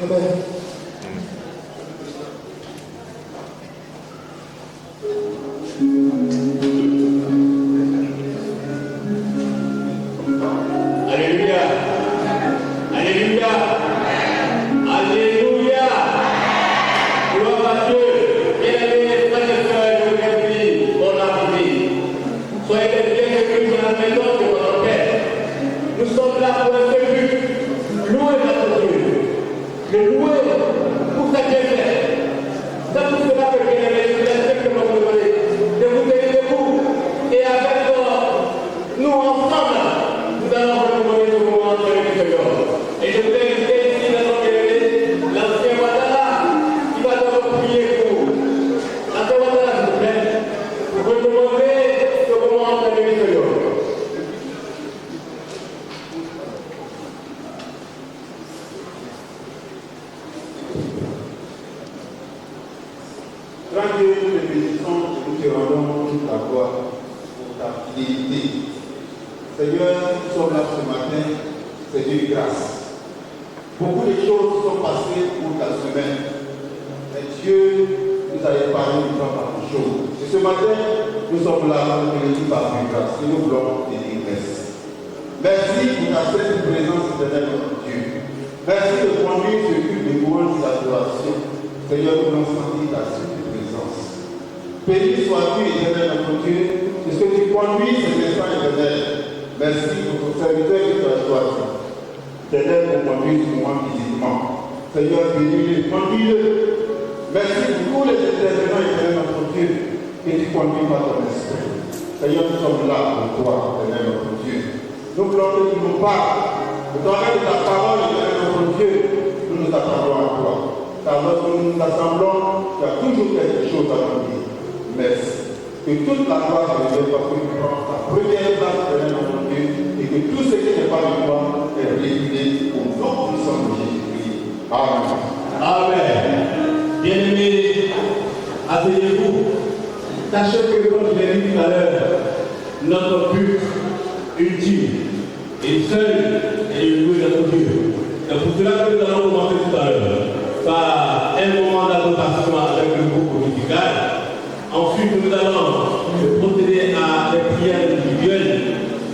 Amen. Alléluia. Alléluia. Alléluia. Gloire à Dieu. Bien-aimés frères et sœurs, je vous dis, bon après-midi. Soyez les bienvenus dans la maison de votre Père. Nous sommes là pour un seul but. Louer notre Dieu. Le louer pour sa bienfaits. C'est pour cela que bien-aimés, je vous laisse simplement vous demander de vous tenir debout et avec nous ensemble, nous allons recommander ce moment de l'Écriture. Et je voudrais inviter ici dans notre bien-aimé, l'ancien Ouattara, qui va d'abord prier pour vous. L'ancien Ouattara, s'il vous plaît, pour recommander ce moment de l'Écriture. Grand Dieu, nous te bénissons et nous te rendons toute la gloire pour ta fidélité. Seigneur, nous sommes là ce matin, c'est une grâce. Beaucoup de choses sont passées pour ta semaine, mais Dieu nous a épargné de faire beaucoup de choses. Et ce matin, nous sommes là pour te dire par une grâce et nous voulons te dire merci. Merci pour ta sainte présence éternelle, notre Dieu. Merci de conduire ce culte de louange et d'adoration. Seigneur, nous voulons sentir ta sainte présence. Béni sois-tu, éternel, notre Dieu, de ce que tu conduis ces instants éternels. Merci pour ton serviteur que tu as choisi. Éternel, pour conduire ce moment physiquement. Seigneur, bénis-le, conduis-le. Merci pour tous les intervenants éternels, notre Dieu, que tu conduis par ton esprit. Seigneur, nous sommes là pour toi, éternel, notre Dieu. Nous voulons que tu nous parles. Au travers de ta parole, éternel, notre Dieu, nous nous attendons à toi. Car lorsque nous nous assemblons, il y a toujours quelque chose à nous dire. Merci. Que toute la gloire revienne parce que tu prends ta première place, éternel, notre Dieu, et que tout ce qui n'est pas de toi est régulé au nom puissant de Jésus-Christ. Amen. Amen. Bien-aimés, asseyez-vous. Sachez que, comme je l'ai dit tout à l'heure, notre but ultime et seul est de louer notre Dieu. C'est pour cela que nous allons commencer tout à l'heure par un moment d'adoration avec le groupe musical. Ensuite, nous allons procéder à des prières individuelles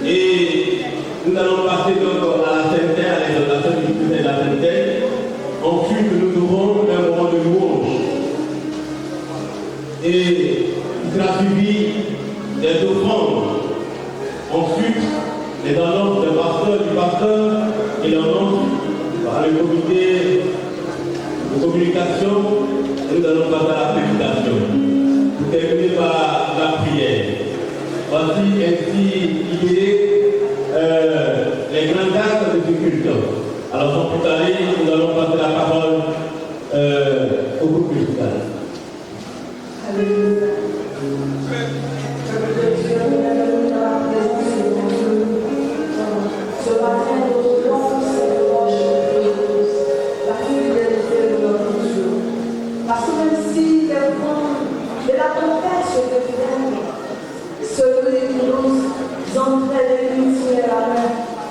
et nous allons passer donc à la Sainte-Terre, à l'exaltation du Christ et la Sainte-Terre. Ensuite, nous aurons un moment de louange et il sera suivi des offrandes. Ensuite, les annonces du pasteur et l'annonce par le comité de communication. Nous allons passer à la prédication. Pour terminer par la prière. Voici ainsi guidés les grands actes de ce culte. Alors sans plus tarder, nous allons passer la parole au groupe musical. Alléluia. Ce matin, nous voulons cette roche la fidélité de notre Dieu. Parce que même si les vents de la tempête se déferment, celui qui nous entraîne et nous tient la main,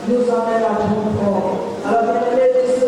nous emmène à bon port. Alors, bien-aimés, laissez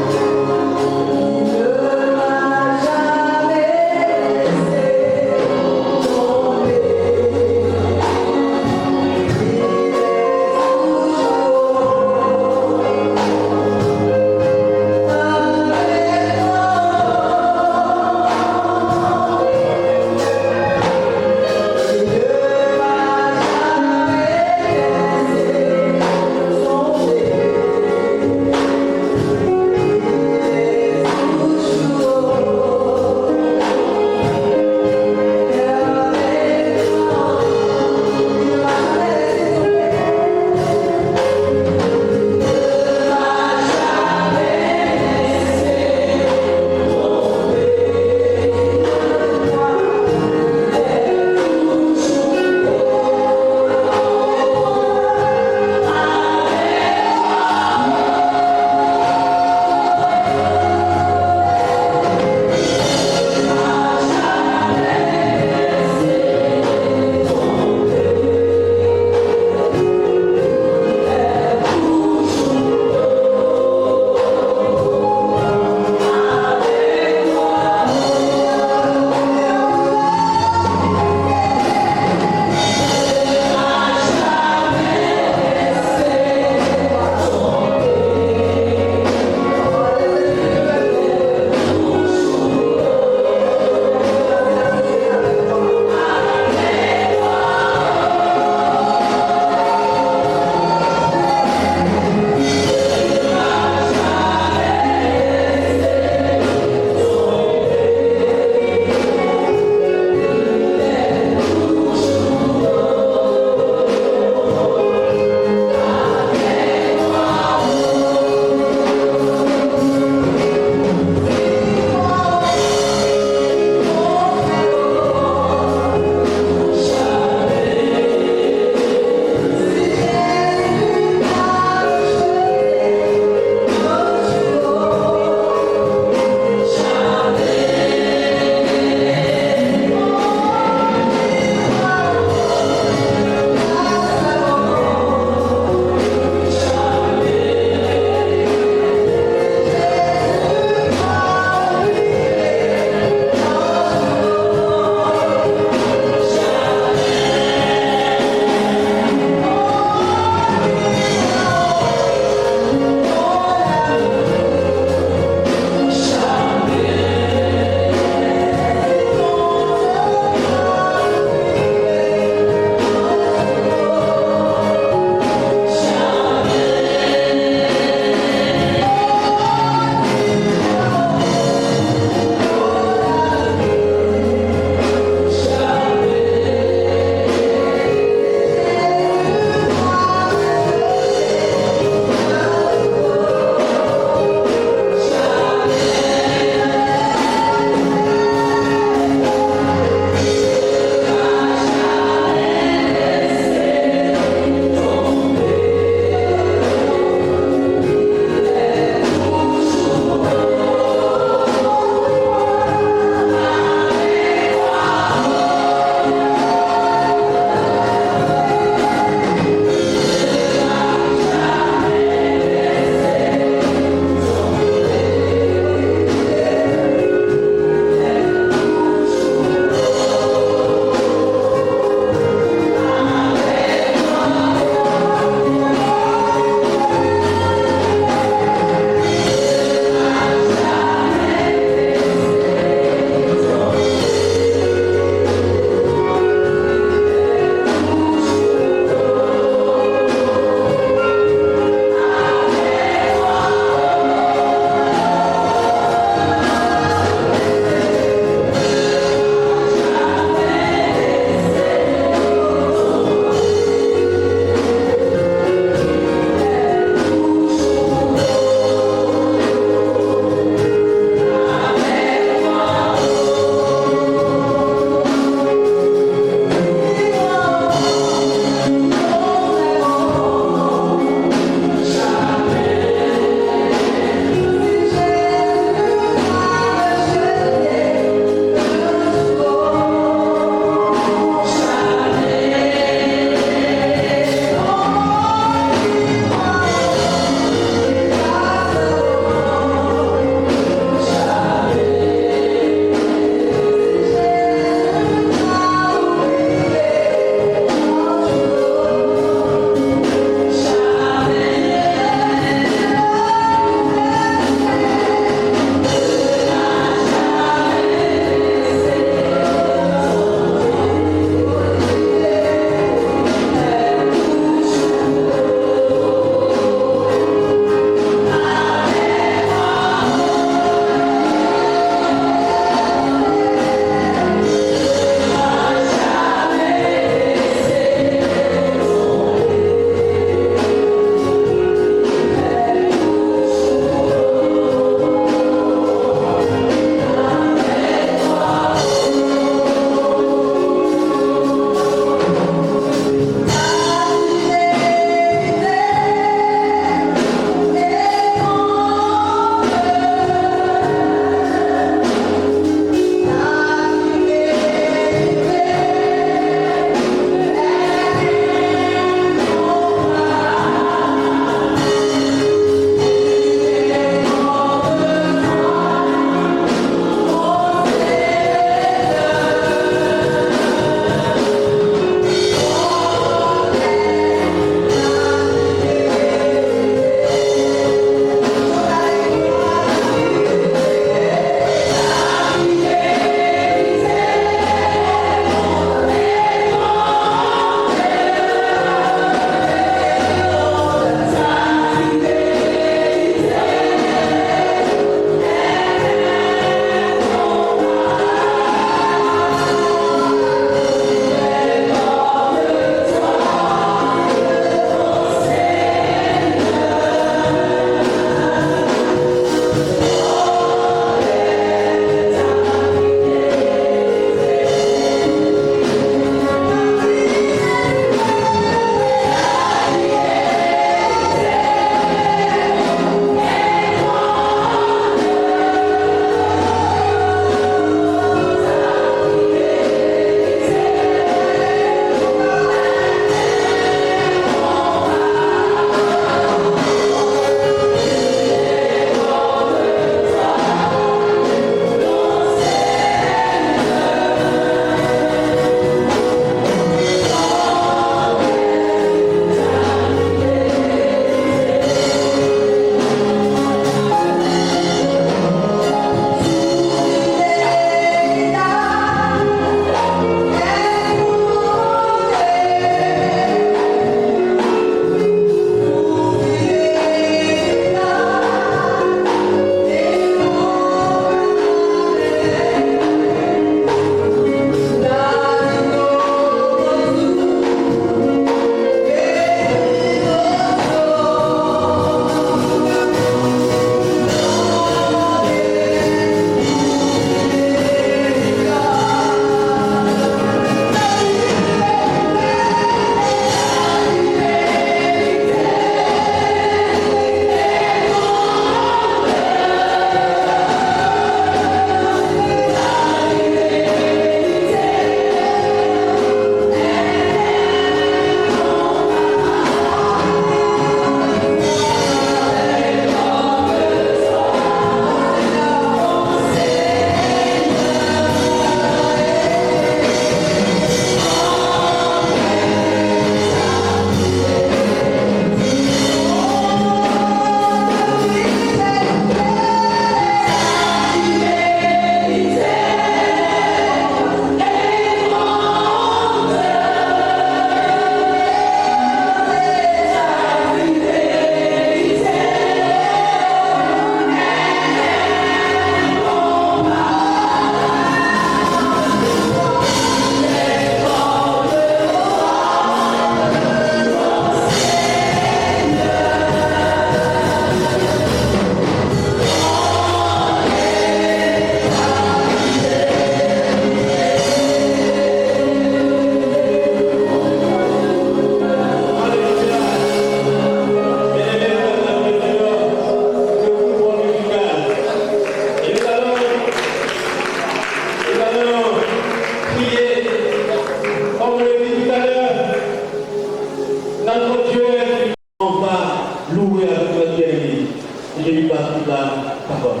parole.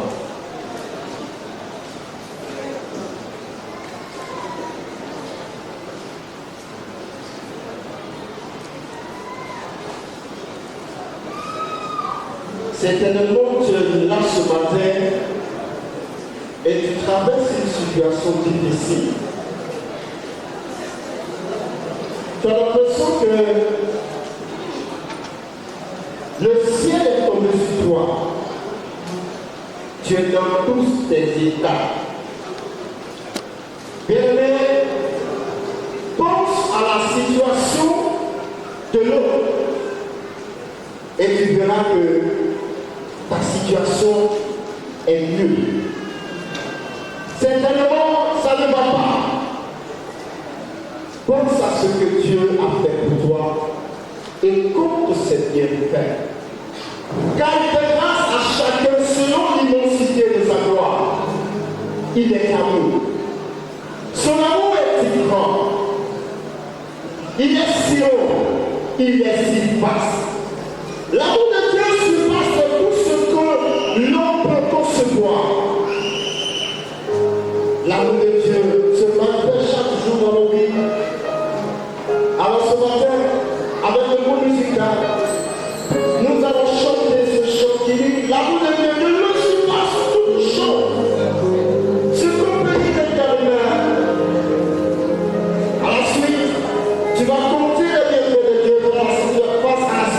Certainement, tu es là ce matin et tu traverses une situation difficile. Tu as l'impression que le ciel est tombé sur toi. Tu es dans tous tes états. Bien-aimé, pense à la situation de l'autre et tu verras que ta situation est mieux. Certainement, ça ne va pas. Pense à ce que Dieu a fait pour toi et compte c'est bien fait. Car il fait grâce à chacun selon l'immensité de sa gloire. Il est amour. Son amour est si grand. Il est si haut. Il est si vaste. L'amour de Dieu surpasse tout ce que l'homme peut concevoir. L'amour de Dieu se manifeste chaque jour dans nos vies. Alors ce matin, avec le mot musical, nous allons chanter ce chant qui dit l'amour de Dieu ne le surpasse toute chose. Ce qu'on peut dire également. À la suite, tu vas compter les bienfaits de Dieu face à la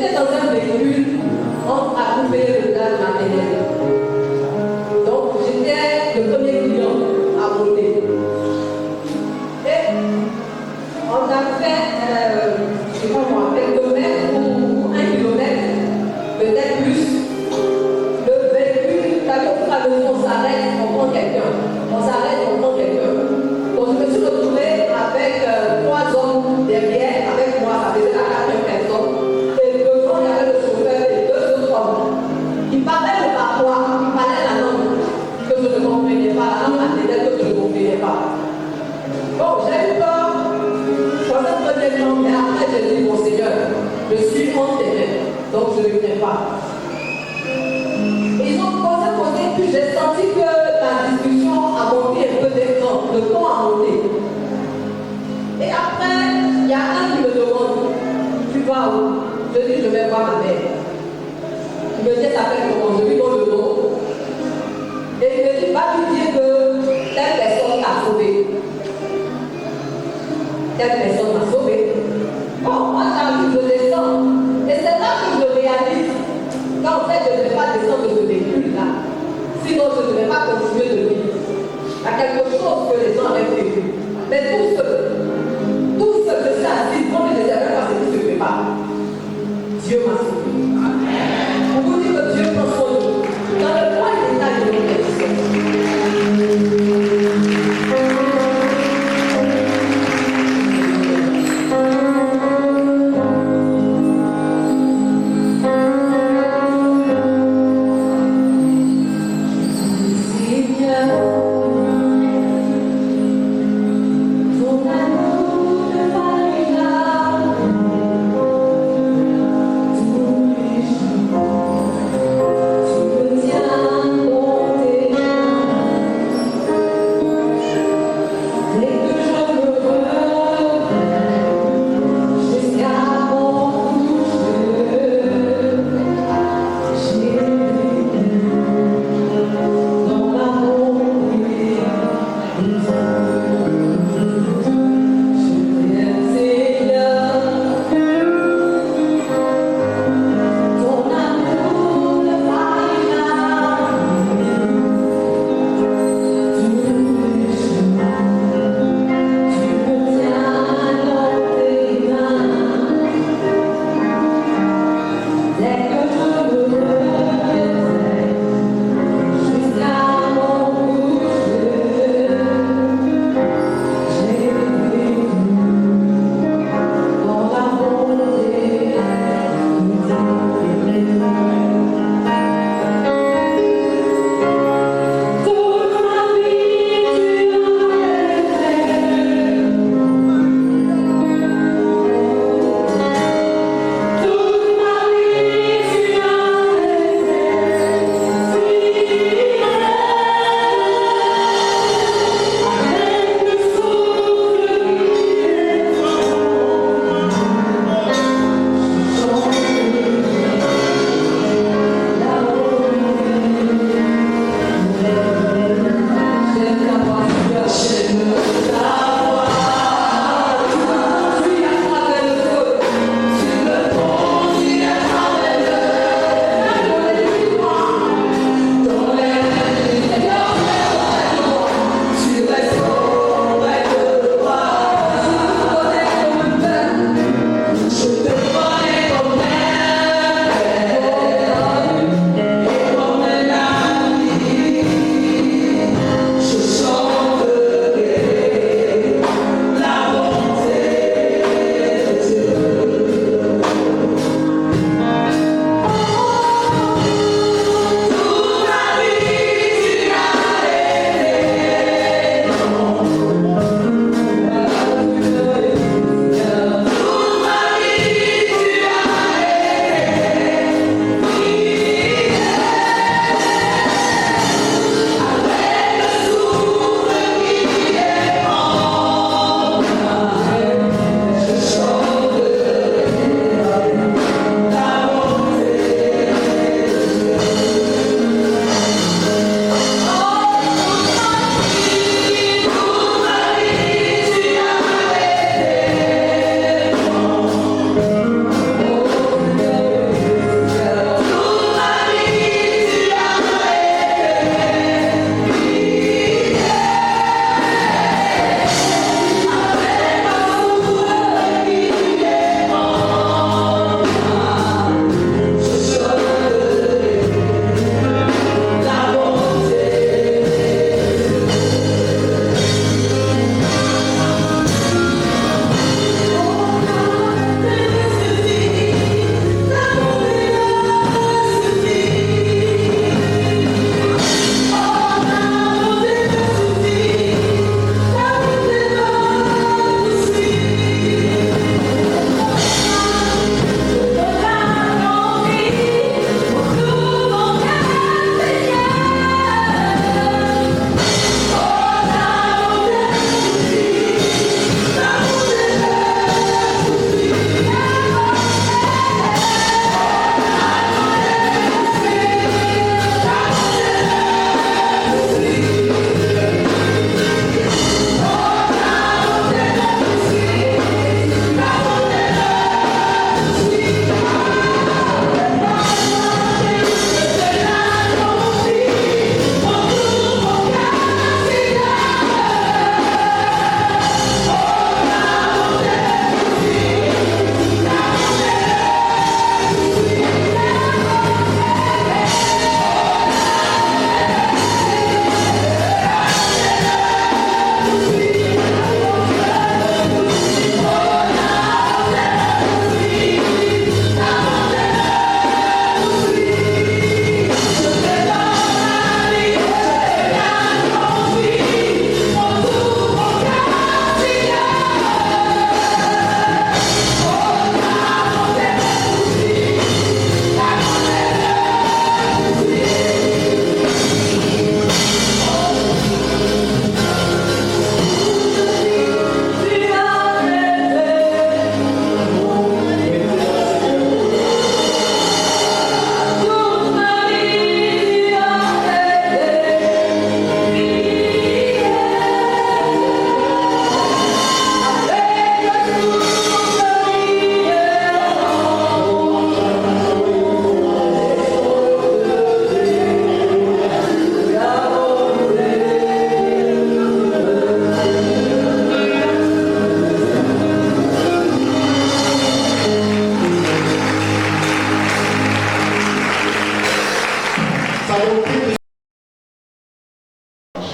j'étais dans un véhicule à couper le gaz matériel. Donc, j'étais le premier client à monter. Et on a fait, je sais pas moi, quelques mètres ou 1 kilomètre, peut-être plus. Le véhicule, on s'arrête, on prend quelqu'un. On s'arrête, on prend quelqu'un. Donc, je me suis retrouvée avec 3 hommes derrière, avec moi, ça faisait la 4e personne. Et devant, il y avait le chauffeur et 2 autres hommes. Ils parlaient de patois, ils parlaient la langue que je ne comprenais pas, la langue maternelle que je ne comprenais pas. Bon, j'ai eu peur dans un premier temps, mais après j'ai dit, mon Seigneur, je suis en terrain, donc je ne viens pas. Ils ont posé, puis j'ai senti que la discussion a monté un peu d'écran, le ton a monté. Et après, il y a un qui me demande, tu vas où? Je dis, je vais voir ma mère. Il me dit, ça s'appelle comment? Je lui donne le nom. Et il me dit, va lui dire que telle personne t'a sauvé. Telle personne m'a sauvé. Bon, moi j'arrive, je descends. Et c'est là que je réalise qu'en fait, je ne vais pas descendre de ce véhicule-là. Sinon, je ne vais pas continuer de vivre. Il y a quelque chose que les gens avaient vécu. Mais tout ce que je suis assis, comme je ne savais pas ce qui se prépare, Dieu m'a sauvé. On vous dit que Dieu prend soin de nous. Dans le point d'état de nos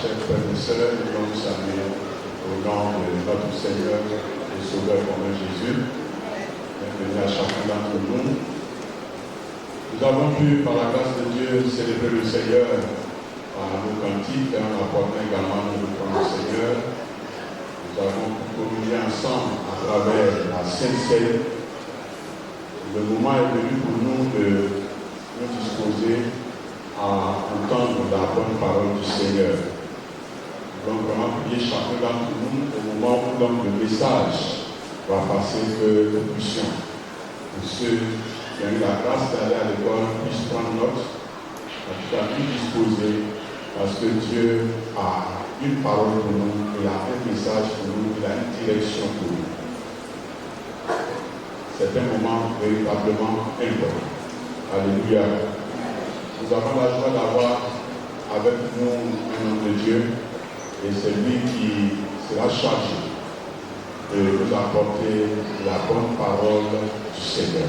chers frères et sœurs, nous voulons vous saluer au nom de notre Seigneur et Sauveur commun Jésus. Bienvenue à chacun d'entre nous. Nous avons pu, par la grâce de Dieu, célébrer le Seigneur par nos cantiques, en apportant également notre nom au Seigneur. Nous avons pu communier ensemble à travers la Sainte Seine. Le moment est venu pour nous de nous disposer à entendre la bonne parole du Seigneur. Nous allons vraiment prier chacun d'entre nous au moment où donc le message va passer, que nous puissions, pour ceux qui ont eu la grâce d'aller à l'école, puissent prendre note, en tout cas tout disposer, parce que Dieu a une parole pour nous, il a un message pour nous, il a une direction pour nous. C'est un moment véritablement important. Alléluia. Nous avons la joie d'avoir avec nous un homme de Dieu, et c'est lui qui sera chargé de nous apporter la bonne parole du Seigneur.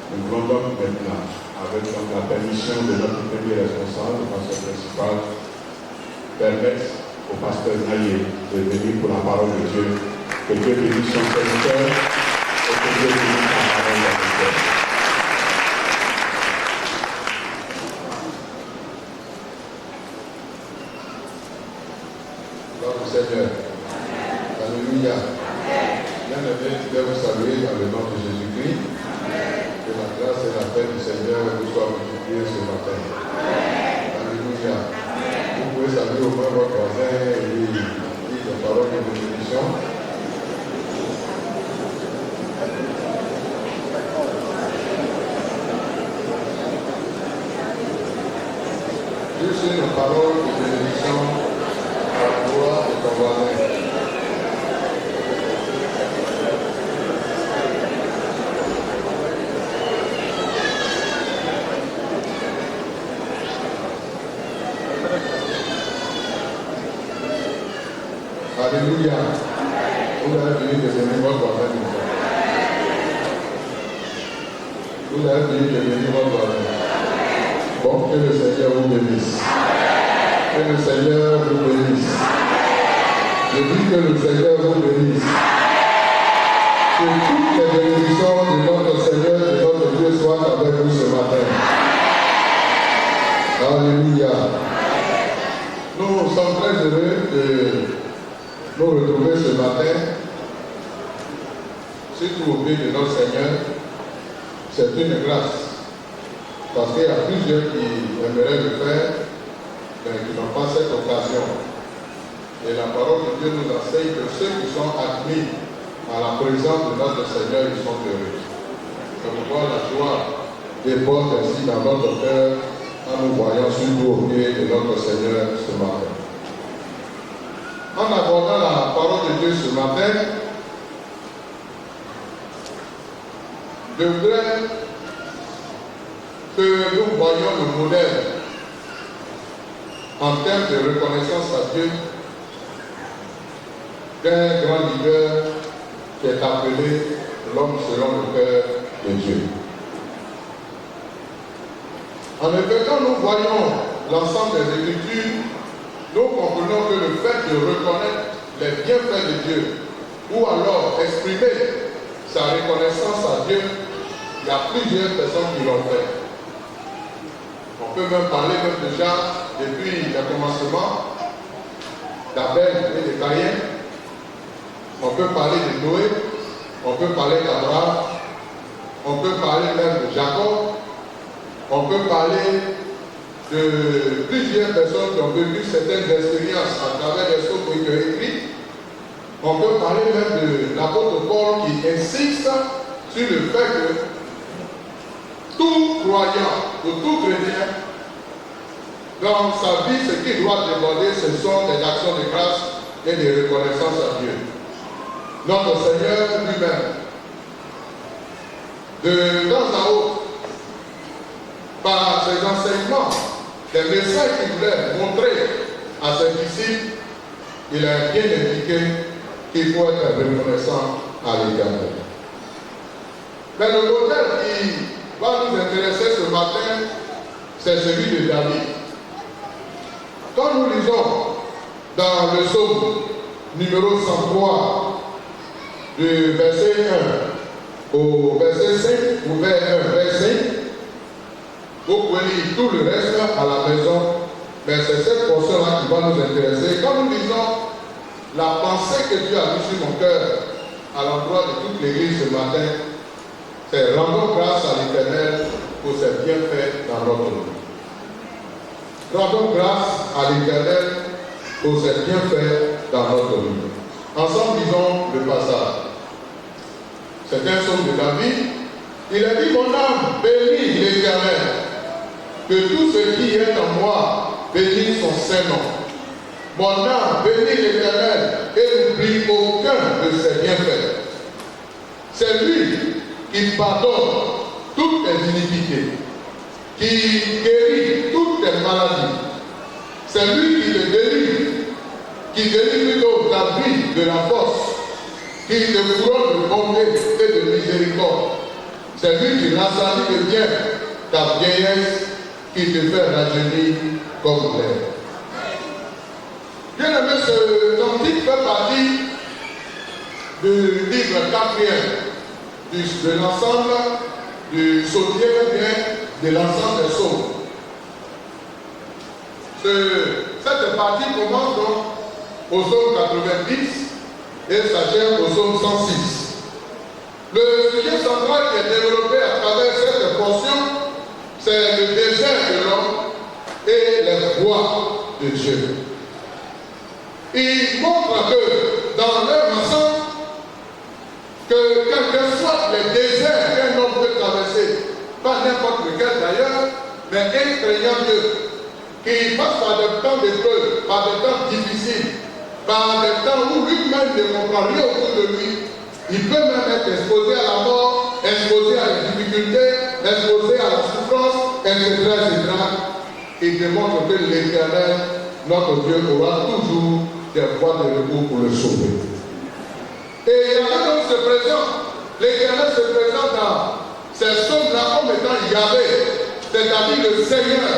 Nous voulons donc maintenant, avec la permission de notre premier responsable, le pasteur principal, permettre au pasteur Naïe de venir pour la parole de Dieu. Que Dieu bénisse son serviteur et que Dieu bénisse la parole de Dieu. Gloire au Seigneur. Alléluia. Bien-aimés, je vais vous saluer dans le nom de Jésus-Christ. Que la grâce et la paix du Seigneur vous soient multipliées ce matin. Alléluia. Vous pouvez saluer au moins votre voisin et lui dire des paroles de bénédiction. Juste une parole de bénédiction à toi et ton voisin. Alléluia. Vous avez fini de bénir votre voisin. Vous avez fini de bénir votre voisin. Bon, que le Seigneur vous bénisse. Que le Seigneur vous bénisse. Je dis que le Seigneur vous bénisse. Que toutes les bénédictions de notre Seigneur et de notre Dieu soient avec vous ce matin. Alléluia. Nous sommes très heureux de nous retrouver ce matin, surtout au pied de notre Seigneur. C'est une grâce. Parce qu'il y a plusieurs qui aimeraient le faire, mais qui n'ont pas cette occasion. Et la parole de Dieu nous enseigne que ceux qui sont admis à la présence de notre Seigneur, ils sont heureux. C'est pourquoi la joie déborde ainsi dans notre cœur en nous voyant surtout au pied de notre Seigneur ce matin. En abordant la parole de Dieu ce matin, je voudrais que nous voyons le modèle en termes de reconnaissance à Dieu d'un grand leader qui est appelé l'homme selon le cœur de Dieu. En effet, quand nous voyons l'ensemble des Écritures, nous comprenons que le fait de reconnaître les bienfaits de Dieu ou alors exprimer sa reconnaissance à Dieu, il y a plusieurs personnes qui l'ont fait. On peut même parler même déjà depuis le commencement d'Abel et de Caïn. On peut parler de Noé, on peut parler d'Abraham, on peut parler même de Jacob, on peut parler de plusieurs personnes qui ont vécu certaines expériences à travers les choses qui ont écrit. On peut parler même de l'apôtre Paul qui insiste sur le fait que tout croyant ou tout chrétien, dans sa vie, ce qui doit déborder, ce sont des actions de grâce et de reconnaissance à Dieu. Notre Seigneur lui-même, de temps à autre, par ses enseignements, des messages qu'il voulait montrer à ses disciples, il a bien indiqué qu'il faut être reconnaissant à l'égard d'eux. Mais le modèle qui va nous intéresser ce matin, c'est celui de David. Quand nous lisons dans le psaume numéro 103, du verset 1 au verset 5, ou vers 1, verset 5. Vous pouvez lire tout le reste à la maison, mais c'est cette portion-là qui va nous intéresser. Quand nous lisons la pensée que Dieu a mise sur mon cœur à l'endroit de toute l'église ce matin, c'est rendons grâce à l'Éternel pour ses bienfaits dans notre vie. Rendons grâce à l'Éternel pour ses bienfaits dans notre vie. Ensemble, lisons le passage. C'est un psaume de David. Il a dit, mon âme bénit l'Éternel, que tout ce qui est en moi bénisse son Saint-Nom. Mon âme bénit l'Éternel et n'oublie aucun de ses bienfaits. C'est lui qui pardonne toutes tes iniquités, qui guérit toutes tes maladies. C'est lui qui te délivre, qui délivre plutôt ta vie de la force, qui te couronne de bonté et de miséricorde. C'est lui qui rassasie de bien ta vieillesse, qui te fait rajeunir comme l'air. Bien aimé, ce cantique fait partie du livre 4e de l'ensemble du psaumier ou bien de l'ensemble des psaumes. Cette partie commence donc au psaume 90 et s'achève au psaume 106. Le sujet central qui est développé à travers cette portion, c'est le désert de l'homme et les voies de Dieu. Il montre que dans leur ensemble, que quel que soit les déserts qu'un homme peut traverser, pas n'importe lequel d'ailleurs, mais un craignant Dieu, qui passe par des temps d'épreuve, par des temps difficiles, par des temps où lui-même ne comprend rien autour de lui, il peut même être exposé à la mort, exposé à la difficulté, exposé à la souffrance, etc. Il démontre que l'Éternel, notre Dieu, aura toujours des voies de recours pour le sauver. Et Yahvé donc se présente, l'Éternel se présente dans ces psaumes-là comme étant Yahvé, c'est-à-dire le Seigneur,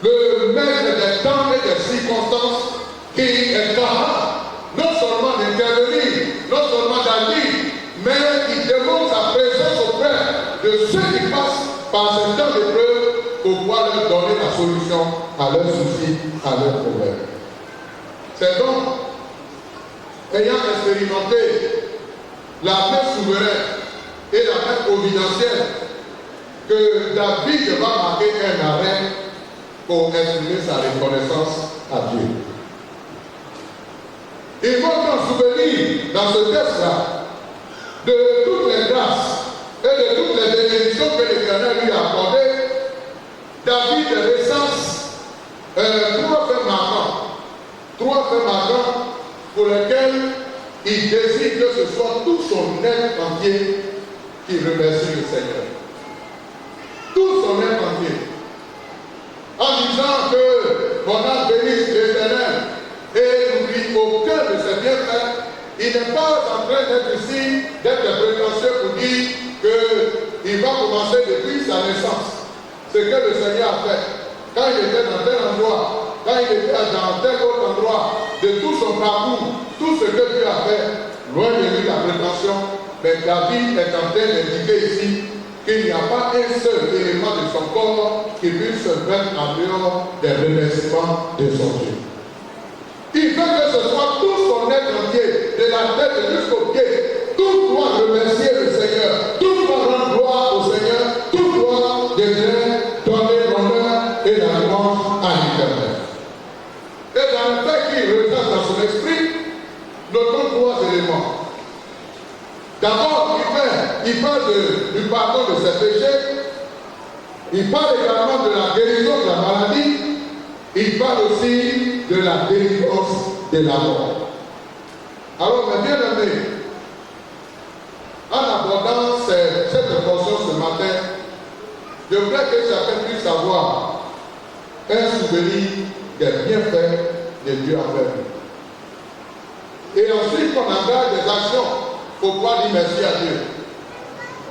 le maître des temps et des circonstances, qui est capable non seulement d'intervenir, non seulement d'agir, mais qui démontre sa présence auprès de ceux qui passent par ces temps d'épreuve pour pouvoir leur donner la solution à leurs soucis, à leurs problèmes. C'est donc, ayant expérimenté la main souveraine et la main providentielle, que David va marquer un arrêt pour exprimer sa reconnaissance à Dieu. Il va en souvenir dans ce texte-là de toutes les grâces et de toutes les bénédictions que l'Éternel lui a accordées. David recense trois faits marquants pour lesquels il désire que ce soit tout son être entier qui remercie le Seigneur. Tout son être entier. En disant que mon âme bénisse l'Éternel et n'oublie aucun de ses bienfaits, il n'est pas en train d'être ici, d'être prétentieux pour dire qu'il va commencer depuis sa naissance. Ce que le Seigneur a fait, quand il était dans tel endroit, quand il était dans tel autre endroit, de tout son parcours, tout ce que Dieu a fait, loin de lui la prétention, mais David est en train d'indiquer ici qu'il n'y a pas un seul élément de son corps qui puisse se mettre en dehors des remerciements de son Dieu. Il veut que ce soit tout son être entier, de la tête jusqu'aux pieds. Tout doit remercier le Seigneur, tout doit rendre gloire au Seigneur, tout doit donner l'honneur et la louange à l'Éternel. Et dans le fait qu'il ressent dans son esprit, notons trois éléments. D'abord, il parle du pardon de ses péchés, il parle également de la guérison de la maladie, il parle aussi de la délivrance de la mort. Alors, mes bien-aimés, en abordant cette portion ce matin, je voudrais que chacun puisse avoir un souvenir des bienfaits de Dieu envers nous. Et ensuite, qu'on engage des actions pour pouvoir dire merci à Dieu.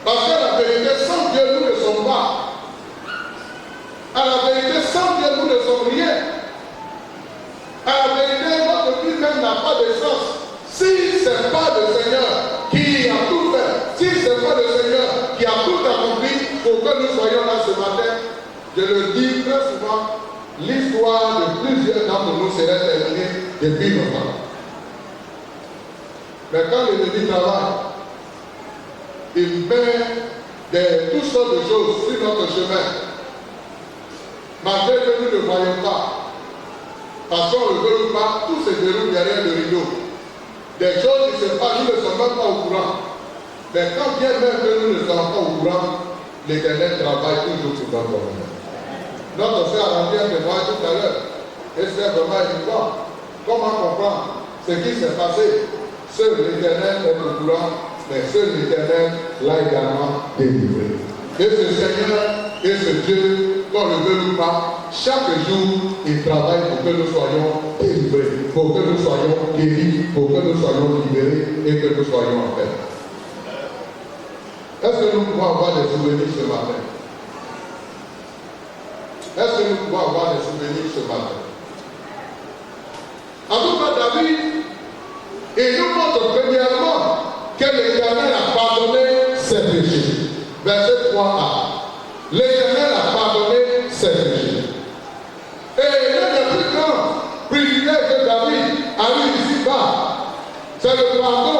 Parce que la vérité, sans Dieu, nous ne sommes pas. À la vérité, sans Dieu, nous ne sommes rien. À la vérité, notre pas de sens. Si ce n'est pas le Seigneur qui a tout fait, si ce n'est pas le Seigneur qui a tout accompli pour que nous soyons là ce matin, je le dis très souvent, l'histoire de plusieurs d'entre nous serait terminée depuis longtemps. Mais quand l'ennemi travaille, il met toutes sortes de choses sur notre chemin, malgré que nous ne voyons pas. Parce qu'on ne le veut pas, tout se déroule derrière le rideau. Des choses qui se passent, nous ne sommes même pas au courant. Mais quand bien même que nous ne sommes pas au courant, l'Éternel travaille toujours sur notre vie. Notre frère a rendu un témoignage tout à l'heure. Et c'est vraiment évident. Comment comprendre ce qui s'est passé? Seul l'Éternel est au courant, mais seul l'Éternel l'a également délivré. Et ce Seigneur et ce Dieu, qu'on le veut ou pas, chaque jour, il travaille pour que nous soyons délivrés, pour que nous soyons guéris, pour que nous soyons libérés et que nous soyons en paix. Est-ce que nous pouvons avoir des souvenirs ce matin? Est-ce que nous pouvons avoir des souvenirs ce matin? En tout cas, David, il nous montre premièrement que l'Éternel a pardonné ses péchés. Verset 3a. L'Éternel a pardonné ses péchés. Et l'un des plus grands privilèges que David a eu ici-bas, c'est le pardon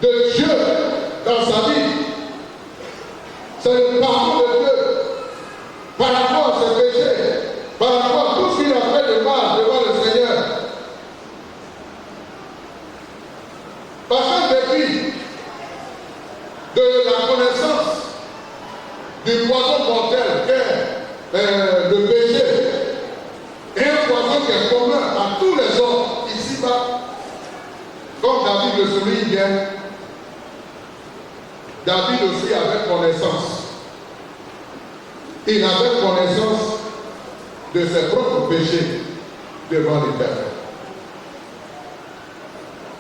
de Dieu dans sa vie. C'est le pardon de Dieu par rapport à ses péchés, par rapport à tout ce qu'il a fait de mal devant le Seigneur. Parce qu'un dépit de la connaissance du poison mortel qu'est le péché, et un poison qui est commun à tous les hommes ici-bas, comme David le souligne bien, David aussi avait connaissance. Il avait connaissance de ses propres péchés devant l'Éternel.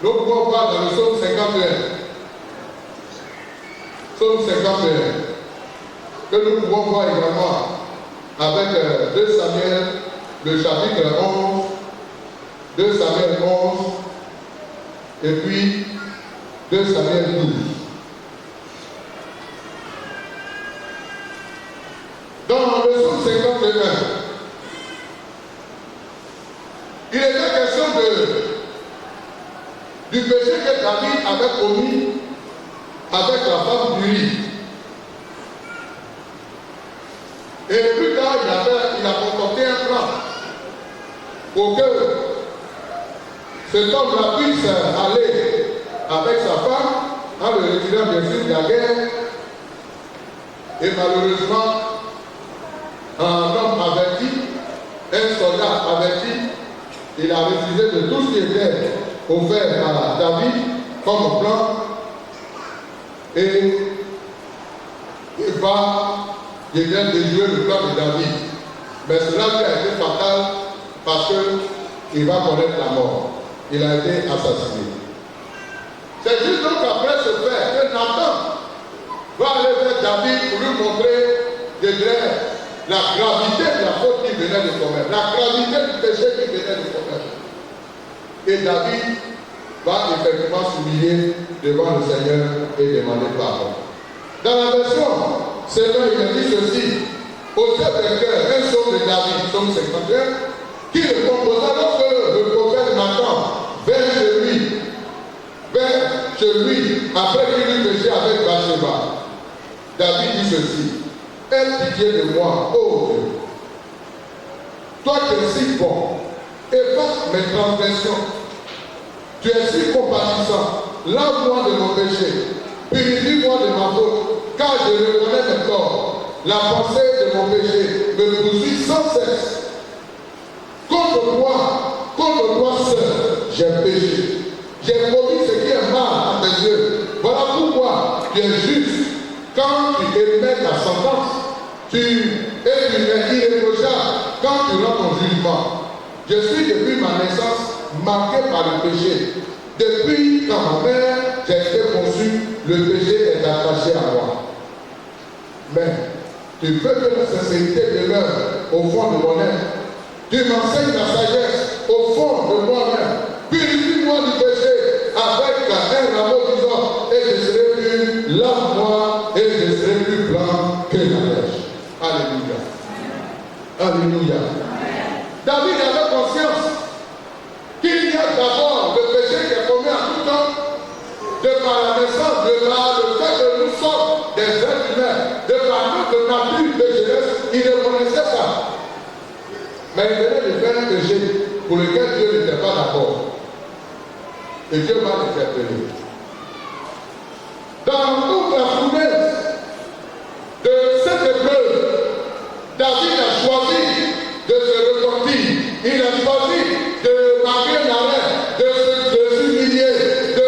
Nous pouvons voir dans le psaume 51, psaume 51, que nous pouvons voir également avec 2 Samuel, le chapitre 11, 2 Samuel 11, et puis 2 Samuel 12. Dans le psaume 51, il était question du péché que David avait commis avec la femme d'Uri. Et plus tard, il a concocté un plan pour que cet homme-là puisse aller avec sa femme en le retirant bien sûr de la guerre. Et malheureusement, un homme averti, un soldat averti, il a refusé de tout ce qui était offert à David comme plan. Et il vient de jouer le plan de David. Mais cela lui a été fatal parce qu'il va connaître la mort. Il a été assassiné. C'est juste donc après ce fait que Nathan va aller vers David pour lui montrer la gravité de la faute qu'il venait de commettre, la gravité du péché qu'il venait de commettre. Et David va effectivement s'humilier devant le Seigneur et demander pardon. Dans la version, Seigneur, il a dit ceci: au chef de cœur, un psaume de David, psaume 51, qui le composa lorsque le prophète Nathan vint chez lui, après qu'il eut péché avec Bathsheba. David dit ceci: aie pitié de moi, ô Dieu. Toi qui es si bon, efface mes transgressions. Tu es si compatissant, lave-moi de mon péché, purifie-moi de ma faute, car je reconnais mes torts. La pensée de mon péché me poursuit sans cesse. Contre toi seul, j'ai péché. J'ai commis ce qui est mal à tes yeux. Voilà pourquoi tu es juste. Quand tu émets ta sentence, tu es irréprochable quand tu rends ton jugement. Je suis depuis ma naissance marqué par le péché. Depuis quand ma mère j'ai été conçue, le péché est attaché à moi. Mais tu veux que la sincérité demeure au fond de mon être. Tu m'enseignes la sagesse au fond de moi-même. Puis par la naissance, de par le fait que nous sommes des êtres humains, de par notre nature de jeunesse, il reconnaissait ça. Mais il venait de faire un péché pour lequel Dieu n'était pas d'accord. Et Dieu va l'interpeller. Dans toute la fournaise de cette épreuve, David a choisi de se repentir. Il a choisi de marquer l'arrêt, de s'humilier, de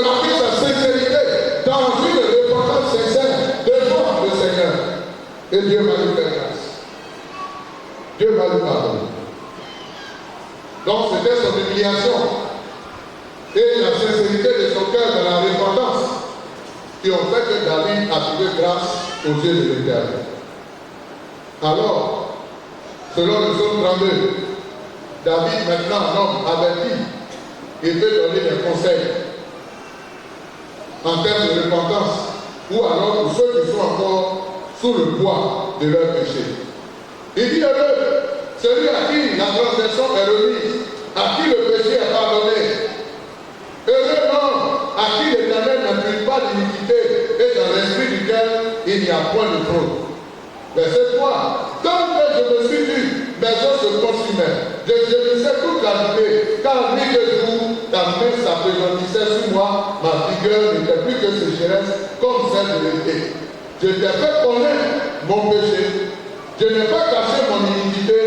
marquer sa sincérité dans une repentance sincère devant le Seigneur. Et Dieu va lui faire grâce. Dieu va lui pardonner. Donc c'était son humiliation et la sincérité de son cœur dans la repentance qui ont fait que David a trouvé grâce aux yeux de l'Éternel. Alors, selon le psaume 32, David, maintenant un homme averti, il peut donner des conseils en termes de repentance ou alors pour ceux qui sont encore sous le poids de leur péché. Il dit heureux, celui à qui la transgression est remise, à qui le péché est pardonné. Heureux l'homme à qui l'Éternel n'appuie pas d'iniquité et dans l'esprit duquel il n'y a point de fraude. Verset 3. Tant que je me suis dit, mes os se consumaient. Je gémissais toute la nuit, car nuit et jour, ta main s'appesantissait sur moi, ma vigueur n'était plus que sécheresse, comme celle de l'été. Je t'ai fait connaître mon péché. Je n'ai pas caché mon iniquité.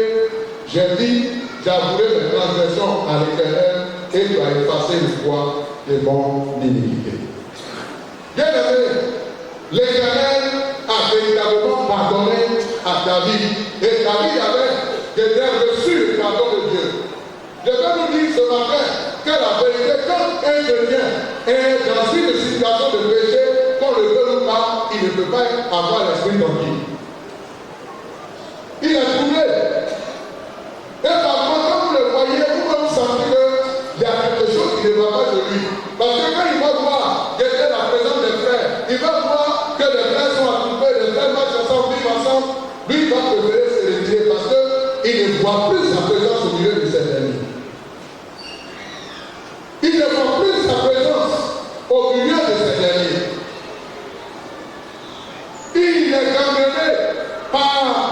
J'ai dit, j'avouerai mes transgressions à l'Éternel, et tu as effacé le poids de mon iniquité. Bien aimé, l'Éternel a véritablement pardonné à David. Et David avait reçu le pardon de Dieu. Je vais nous dire ce matin que la vérité, quand un chrétien est dans une situation de péché, qu'on le veut ou pas, il ne peut pas avoir l'esprit tranquille. Il a trouvé. Et parfois, quand vous le voyez, vous sentez qu'il y a quelque chose qui ne va pas de lui. Parce que quand il va voir quelqu'un la présence des frères, il va voir que les frères sont attroupés, les frères marchent ensemble, vivent ensemble, lui va préférer se retirer parce qu'il ne voit plus sa présence au milieu de ses ennemis. Il ne voit plus sa présence au milieu de ses ennemis. Il est gangrené par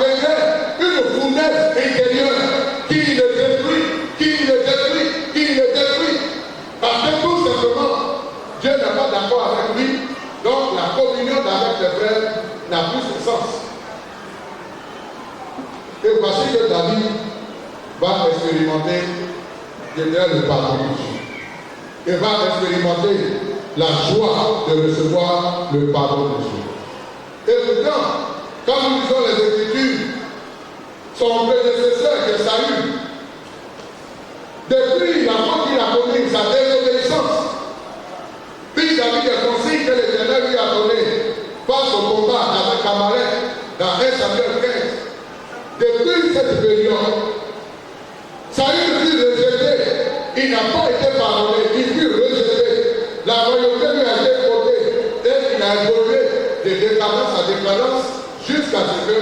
une fournaise intérieure qui le détruit. Parce que tout simplement, Dieu n'est pas d'accord avec lui, donc la communion avec les frères n'a plus de sens. Et voici que David va expérimenter le pardon de Dieu. Il va expérimenter la joie de recevoir le pardon de Dieu. Et pourtant, quand nous lisons les Écritures, son prédécesseur qui est Saül, depuis la fois qu'il a commis sa désobéissance, puis David est consigne que l'Éternel lui a donné face au combat avec Amalek dans 1 Samuel 15. Depuis cette période, Saül fut rejeté, il n'a pas été pardonné, il fut rejeté. La royauté lui a été ôtée et il a évolué de décadence à décadence jusqu'à ce que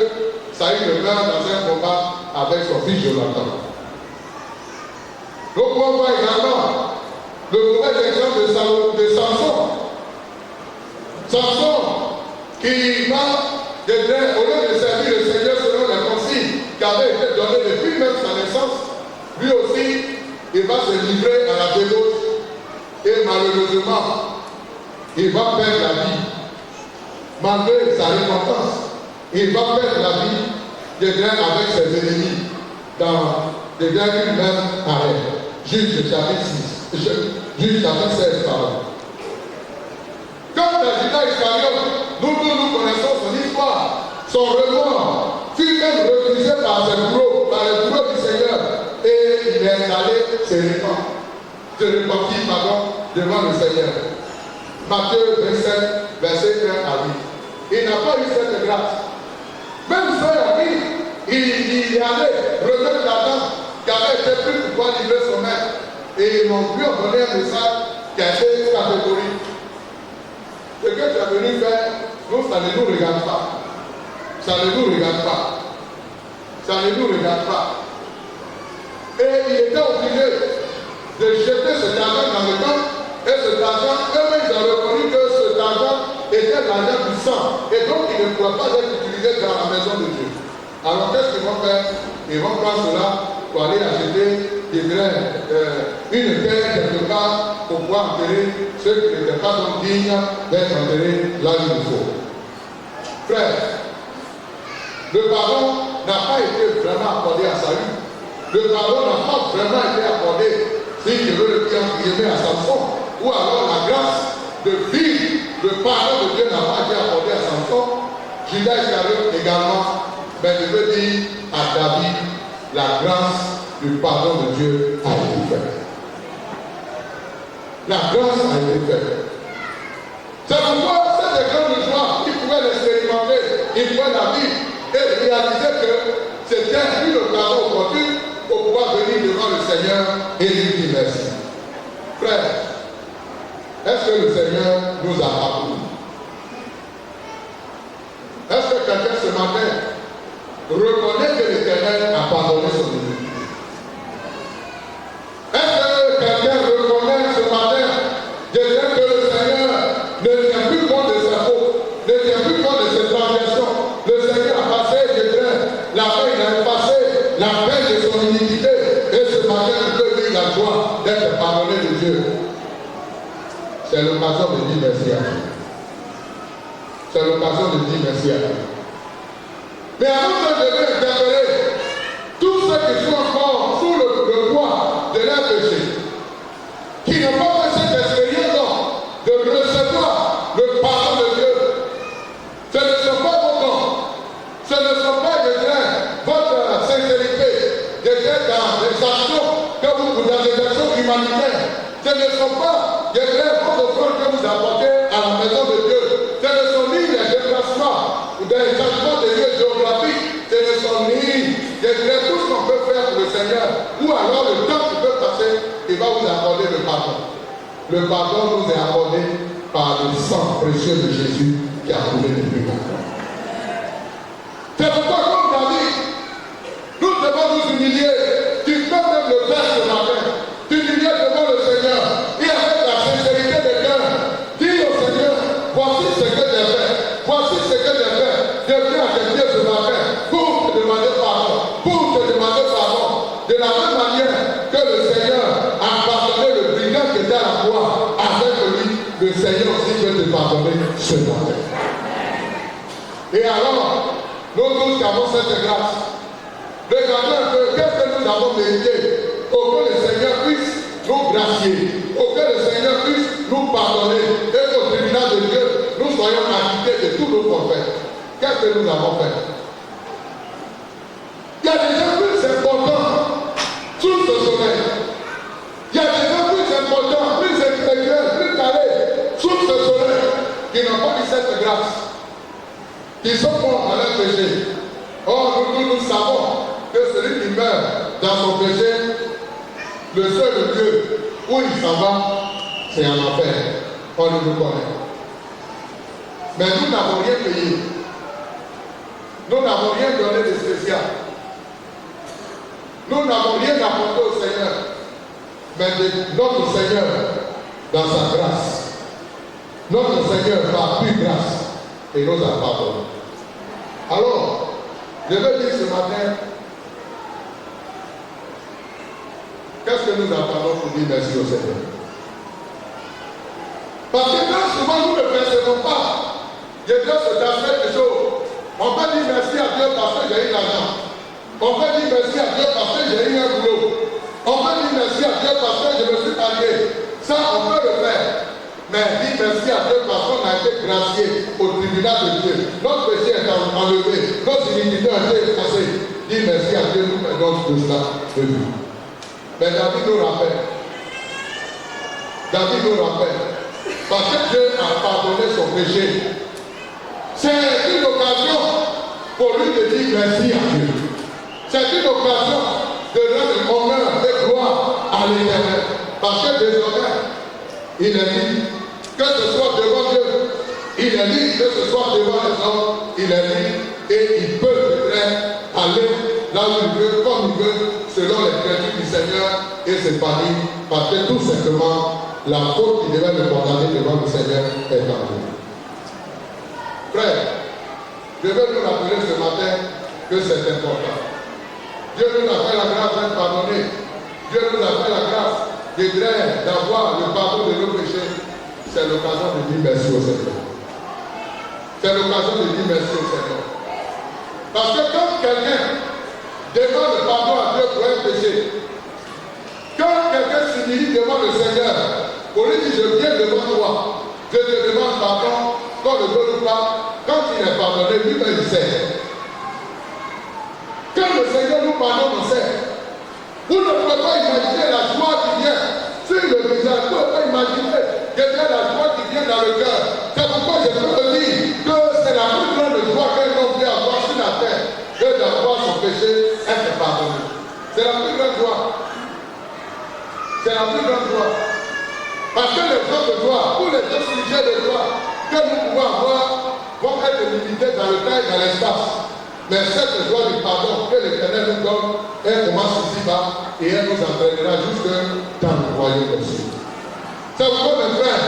Saül meure dans un combat avec son fils Jonathan. Donc on voit également le mauvais exemple de Samson. Samson qui va, au lieu de servir le Seigneur selon les consignes qui avaient été données depuis même sa naissance, lui aussi, il va se livrer à la débauche et malheureusement, il va perdre la vie. Malgré sa repentance, il va perdre la vie avec ses ennemis dans des biens qu'il même arrête. Juge chapitre 6, Juge chapitre 16, pardon. Quand Judas Iscariote, nous connaissons son histoire, son remords fut même refusé par les bourreaux du Seigneur, et il est allé se repentir devant le Seigneur. Matthieu 27, verset 1 à 8. Il n'a pas eu cette grâce. Même ceux à qui il est allé remettre l'argent qui avait été pris pour pouvoir livrer son maître, et ils m'ont pu en donner un message qui a été catégorique. Ce que tu es venu faire, nous, ça ne nous regarde pas. Ça ne nous regarde pas. Ça ne nous regarde pas. Et il était obligé de jeter cet argent dans le camp, et cet argent, eux-mêmes, ils ont reconnu doit pas être utilisé dans la maison de Dieu. Alors qu'est-ce qu'ils vont faire? Ils vont prendre cela pour aller acheter des graines, une terre quelque part pour pouvoir enterrer ceux qui n'étaient pas donc dignes d'être enterrés là où il faut. Frère, le pardon n'a pas été vraiment accordé à Saül. Le pardon n'a pas vraiment été accordé, si je veux le dire entre guillemets, à Samson. Ou alors la grâce de vivre le pardon de Dieu n'a pas été accordé à Samson. Judas Iscariote également, mais je veux dire à David, la grâce du pardon de Dieu a été faite. La grâce a été faite. C'est pourquoi cette grande joie, il pouvait l'expérimenter, il pouvait la vivre et réaliser que c'était une occasion opportune pour pouvoir venir devant le Seigneur et lui dire merci. Frère, est-ce que le Seigneur nous a pardonné? Est-ce que quelqu'un ce matin reconnaît que l'Éternel a pardonné son iniquité? Est-ce que quelqu'un reconnaît ce matin que le Seigneur ne tient plus compte de sa faute, ne tient plus compte de ses transgressions? Le Seigneur a passé, la peine, il a passé la peine de son iniquité, et ce matin il peut vivre la joie d'être pardonné de Dieu. C'est l'occasion de dire merci à Dieu. C'est l'occasion de dire merci à Dieu. Mais avant que je vais interpeller tous ceux qui sont encore sous le poids de leur péché, qui n'ont pas fait cette expérience de recevoir le pardon de Dieu, ce ne sont pas vos dons, ce ne sont pas votre sincérité, dans les actions que vous dans les actions humanitaires, ce ne sont pas vos offrandes que vous apportez à la maison de Dieu, ce ne sont ni les déplacements ou des changements de lieux géographiques, ce ne sont ni tout ce qu'on peut faire pour le Seigneur, ou alors le temps qui peut passer, il va vous accorder le pardon. Le pardon nous est accordé par le sang précieux de Jésus qui a coulé depuis maintenant. C'est pourquoi, comme David, nous devons nous humilier. Tu peux même le faire ce matin. T'humilier devant le Seigneur et avec la sincérité de cœur, dis au Seigneur, voici ce que j'ai fait, voici ce que j'ai fait. Je viens à tes pieds ce matin pour te demander pardon, de la même manière que le Seigneur a pardonné le brigand qui était à la croix avec lui, le Seigneur aussi peut te pardonner ce matin. Et alors, nous tous avons cette grâce. Regardez un peu, qu'est-ce que nous avons mérité pour que le Seigneur puisse nous gracier, pour que le Seigneur puisse nous pardonner et qu'au tribunal de Dieu, nous soyons acquittés de tous nos forfaits. Qu'est-ce que nous avons fait? Il y a des gens plus importants sous ce soleil. Il y a des gens plus importants, plus intellectuels, plus calés sous ce soleil qui n'ont pas eu cette grâce, qui sont morts dans leur péché. Or, nous savons que celui qui meurt dans son péché, le seul lieu où il s'en va, c'est en enfer. On nous connaît. Mais nous n'avons rien payé. Nous n'avons rien donné de spécial. Nous n'avons rien apporté au Seigneur. Mais notre Seigneur, dans sa grâce, notre Seigneur, par pure grâce, et nous a pardonné. Alors, je veux dire ce matin, qu'est-ce que nous attendons pour dire merci au Seigneur? Parce que très souvent, nous ne percevons pas. Je dis cet aspect des choses. On peut dire merci à Dieu parce que j'ai eu l'argent. On peut dire merci à Dieu parce que j'ai eu un boulot. On peut dire merci à Dieu parce que je me suis marié. Ça, on peut le faire. Mais dire merci à Dieu parce qu'on a été gracié au tribunal de Dieu. Notre péché est enlevé. Notre iniquité a été effacée. Dire merci à Dieu nous perdons tout cela de nous. Mais David nous rappelle. Parce que Dieu a pardonné son péché. C'est une occasion pour lui de dire merci à Dieu. C'est une occasion de rendre honneur et gloire à l'Éternel. Parce que désormais, il est dit que ce soit devant Dieu, il est dit que ce soit devant les hommes, il est dit, et il peut aller là où il veut, comme il veut, selon les créatures du Seigneur et ses familles, parce que tout simplement, la faute qui devait le condamner devant le Seigneur est en lui. Frère, Je veux nous rappeler ce matin que c'est important. Dieu nous a fait la grâce d'être pardonné. Dieu nous a fait la grâce d'avoir le pardon de nos péchés. C'est l'occasion de dire merci au Seigneur. C'est l'occasion de dire merci au Seigneur. Parce que quand quelqu'un demande le pardon à Dieu pour un péché, quand quelqu'un s'humilie devant le Seigneur, pour lui dire je viens devant toi, je te demande pardon, qu'on ne donne pas, quand il est pardonné, lui-même il sait. Quand le Seigneur nous pardonne, on sait. Vous ne pouvez pas imaginer la joie qui vient sur le visage. Vous ne pouvez pas imaginer qu'il y a la joie qui vient dans le cœur. C'est pourquoi je peux te dire que c'est la plus grande joie qu'un homme peut avoir sur la terre que d'avoir son péché être pardonné. C'est la plus grande joie. C'est la plus grande joie. Parce que les autres joies, tous les autres sujets de joie que nous pouvons avoir vont être limités dans le temps et dans l'espace. Mais cette joie du pardon que l'Éternel nous donne, elle commence ici-bas et elle nous entraînera jusque dans le royaume des cieux. C'est pourquoi, mes frères,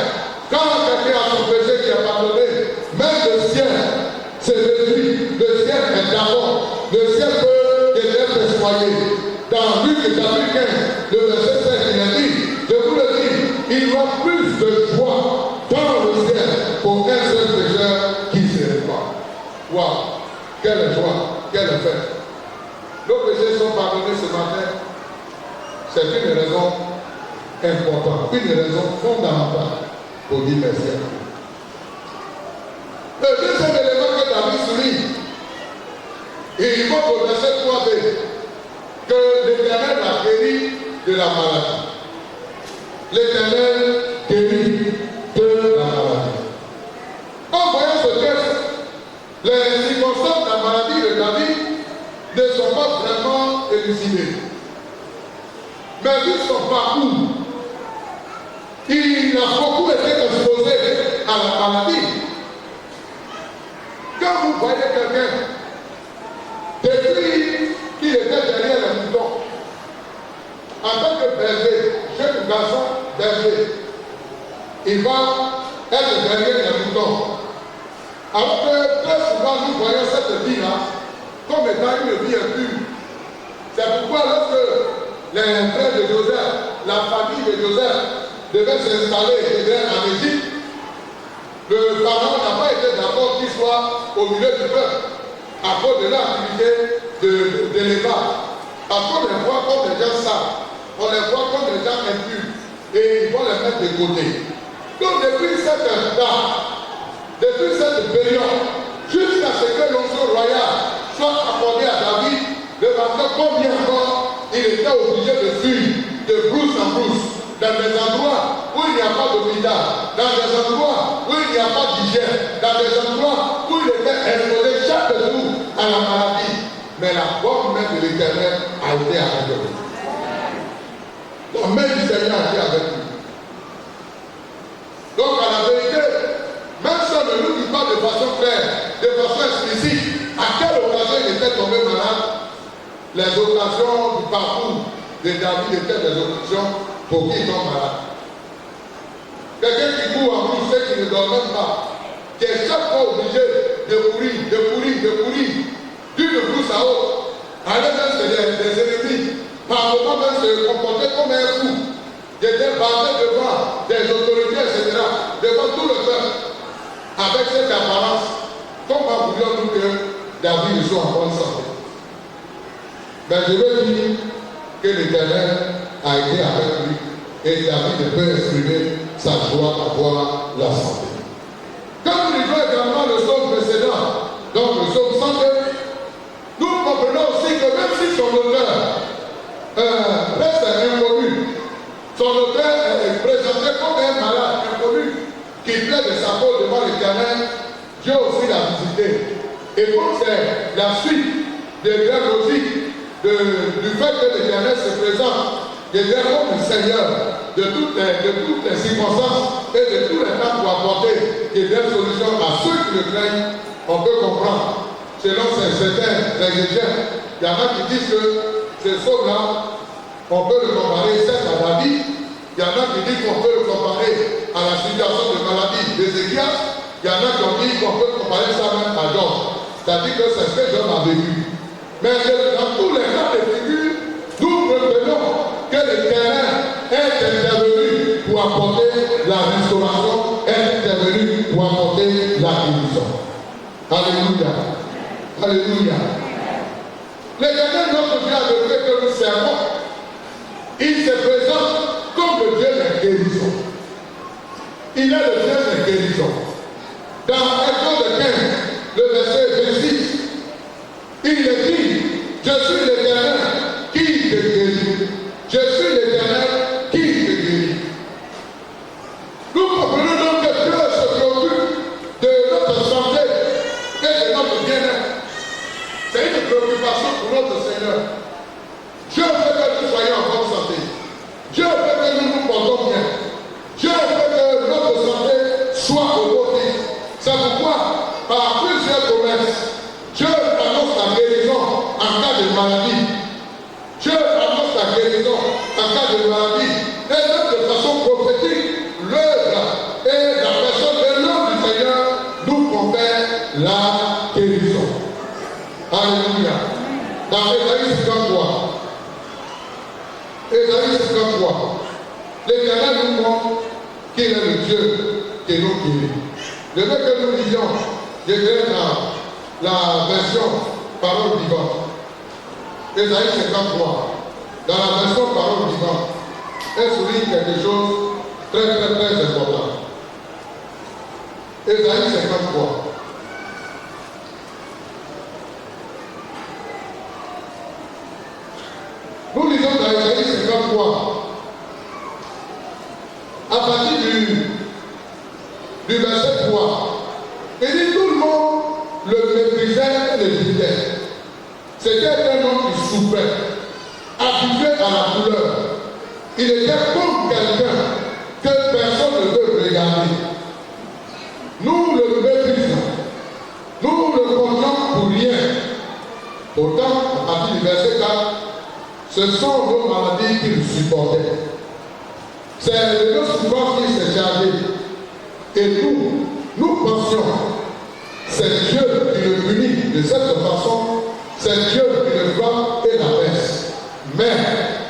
quand quelqu'un a son péché qui est pardonné, même le ciel se réjouit, le ciel est d'accord, le ciel peut être soigné. Dans Luc chapitre 15, le verset 5, il a dit, je vous le dis, il y aura plus de joie dans le ciel pour un seul pécheur qui se répand. Waouh! Quelle joie, quelle fête. Nos péchés sont pardonnés ce matin. C'est une raison importante, une raison fondamentale pour dire merci à Dieu. Le deuxième élément que David souligne, il faut au verset 3b que l'Éternel a guéri de la maladie. L'Éternel guérit de la maladie. En voyant ce texte, les circonstances de la maladie de David ne sont pas vraiment élucidées. Mais vu son parcours, il a beaucoup été exposé à la maladie. Quand vous voyez quelqu'un, depuis qu'il était derrière les moutons, en tant que berger, jeune garçon berger, il va être derrière les moutons. Alors que très souvent nous voyons cette vie-là comme étant une vie impure. C'est pourquoi lorsque les frères de Joseph, la famille de Joseph devait s'installer en Égypte, le pharaon n'a pas été d'accord qu'il soit au milieu du peuple à cause de l'activité de l'élevage. Parce qu'on les voit comme des gens sales, on les voit comme des gens impurs et ils vont les mettre de côté. Donc depuis cette date, depuis cette période, jusqu'à ce que l'onction royale soit accordée à David, de marquer combien encore il était obligé de fuir de brousse en brousse, dans des endroits où il n'y a pas d'hôpital, dans des endroits où il n'y a pas d'hygiène, dans des endroits où il était exposé chaque jour à la maladie. Mais la bonne main de l'Éternel a été avec lui. La main du Seigneur a été avec lui. Donc à la vérité, même si on ne nous dit pas de façon claire, de façon explicite, à quelle occasion il était tombé malade, les occasions du parcours de David étaient des occasions pour qui il tombe malade. Quelqu'un qui court en brousse et qui ne dort même pas, qui est chaque fois obligé de courir, d'une brousse à autre, aller même chez des ennemis, par moment même se comporter comme un fou, qui était basé devant des autorités, etc., devant tout le peuple. Avec cette apparence, comment voulions-nous que David soit en bonne santé? Mais je veux dire que l'Éternel a été avec lui et David peut exprimer sa joie d'avoir la santé. Quand nous lisons également le psaume précédent, donc le psaume 102, nous comprenons aussi que même si son auteur reste inconnu, son auteur est présenté comme un malade inconnu, qui plaît de sa cause devant l'Éternel, Dieu aussi l'a visité. Et comme c'est la suite des grandes logiques du fait que l'Éternel se présente, des comme le Seigneur de toutes les circonstances et de tous les temps pour apporter des solutions à ceux qui le craignent, on peut comprendre. Selon certains exégètes, il y en a qui disent que ce psaume-là, on peut le comparer certes à David. Il y en a qui disent qu'on peut le comparer à la situation de maladie d'Ézéchias. Il y en a qui ont dit qu'on peut comparer ça même à Job. C'est-à-dire que c'est ce que Job a vécu. Mais dans tous les cas de figure, nous retenons que l'Éternel est intervenu pour apporter la restauration, est intervenu pour apporter la guérison. Alléluia. Alléluia. L'Éternel, notre Dieu, a fait que nous servons. Il se présente comme le Dieu de guérison. Il est le Dieu de guérison. Dans Exode 15, le verset 26, il est dit, je suis l'Éternel qui te guérit. Je suis l'Éternel qui te guérit. Nous comprenons donc que Dieu se préoccupe de notre santé et de notre bien-être. C'est une préoccupation pour notre Seigneur. Dieu veut que nous soyons en bonne santé. Dieu veut que nous nous portons bien. Dieu veut que notre santé soit au beau titre. C'est pourquoi, par plusieurs promesses, Dieu annonce la guérison en cas de maladie. Dieu annonce la guérison en cas de maladie. Et même de façon prophétique, l'œuvre et la personne de l'homme du Seigneur nous confère la guérison. Alléluia. Dans Ésaïe 53, Ésaïe 53, l'Éternel nous montre qu'il est le Dieu qui nous guérit. Je veux que nous lisions, je dirais la version parole vivante. Ésaïe 53, dans la version parole vivante, elle souligne quelque chose très important. Ésaïe 53. Nous lisons dans Ésaïe 53, à partir du verset 3, il dit tout le monde le méprisait et le disait. C'était un homme qui souffrait, habitué à la douleur. Il était comme quelqu'un que personne ne veut regarder. Nous le méprisons, nous le comptons pour rien. Pourtant, à partir du verset 4, ce sont nos maladies qu'il supportait. C'est de nos souffrances qu'il s'est chargé. Et nous pensions, c'est Dieu qui le punit de cette façon, c'est Dieu qui le frappe et l'abaisse. Mais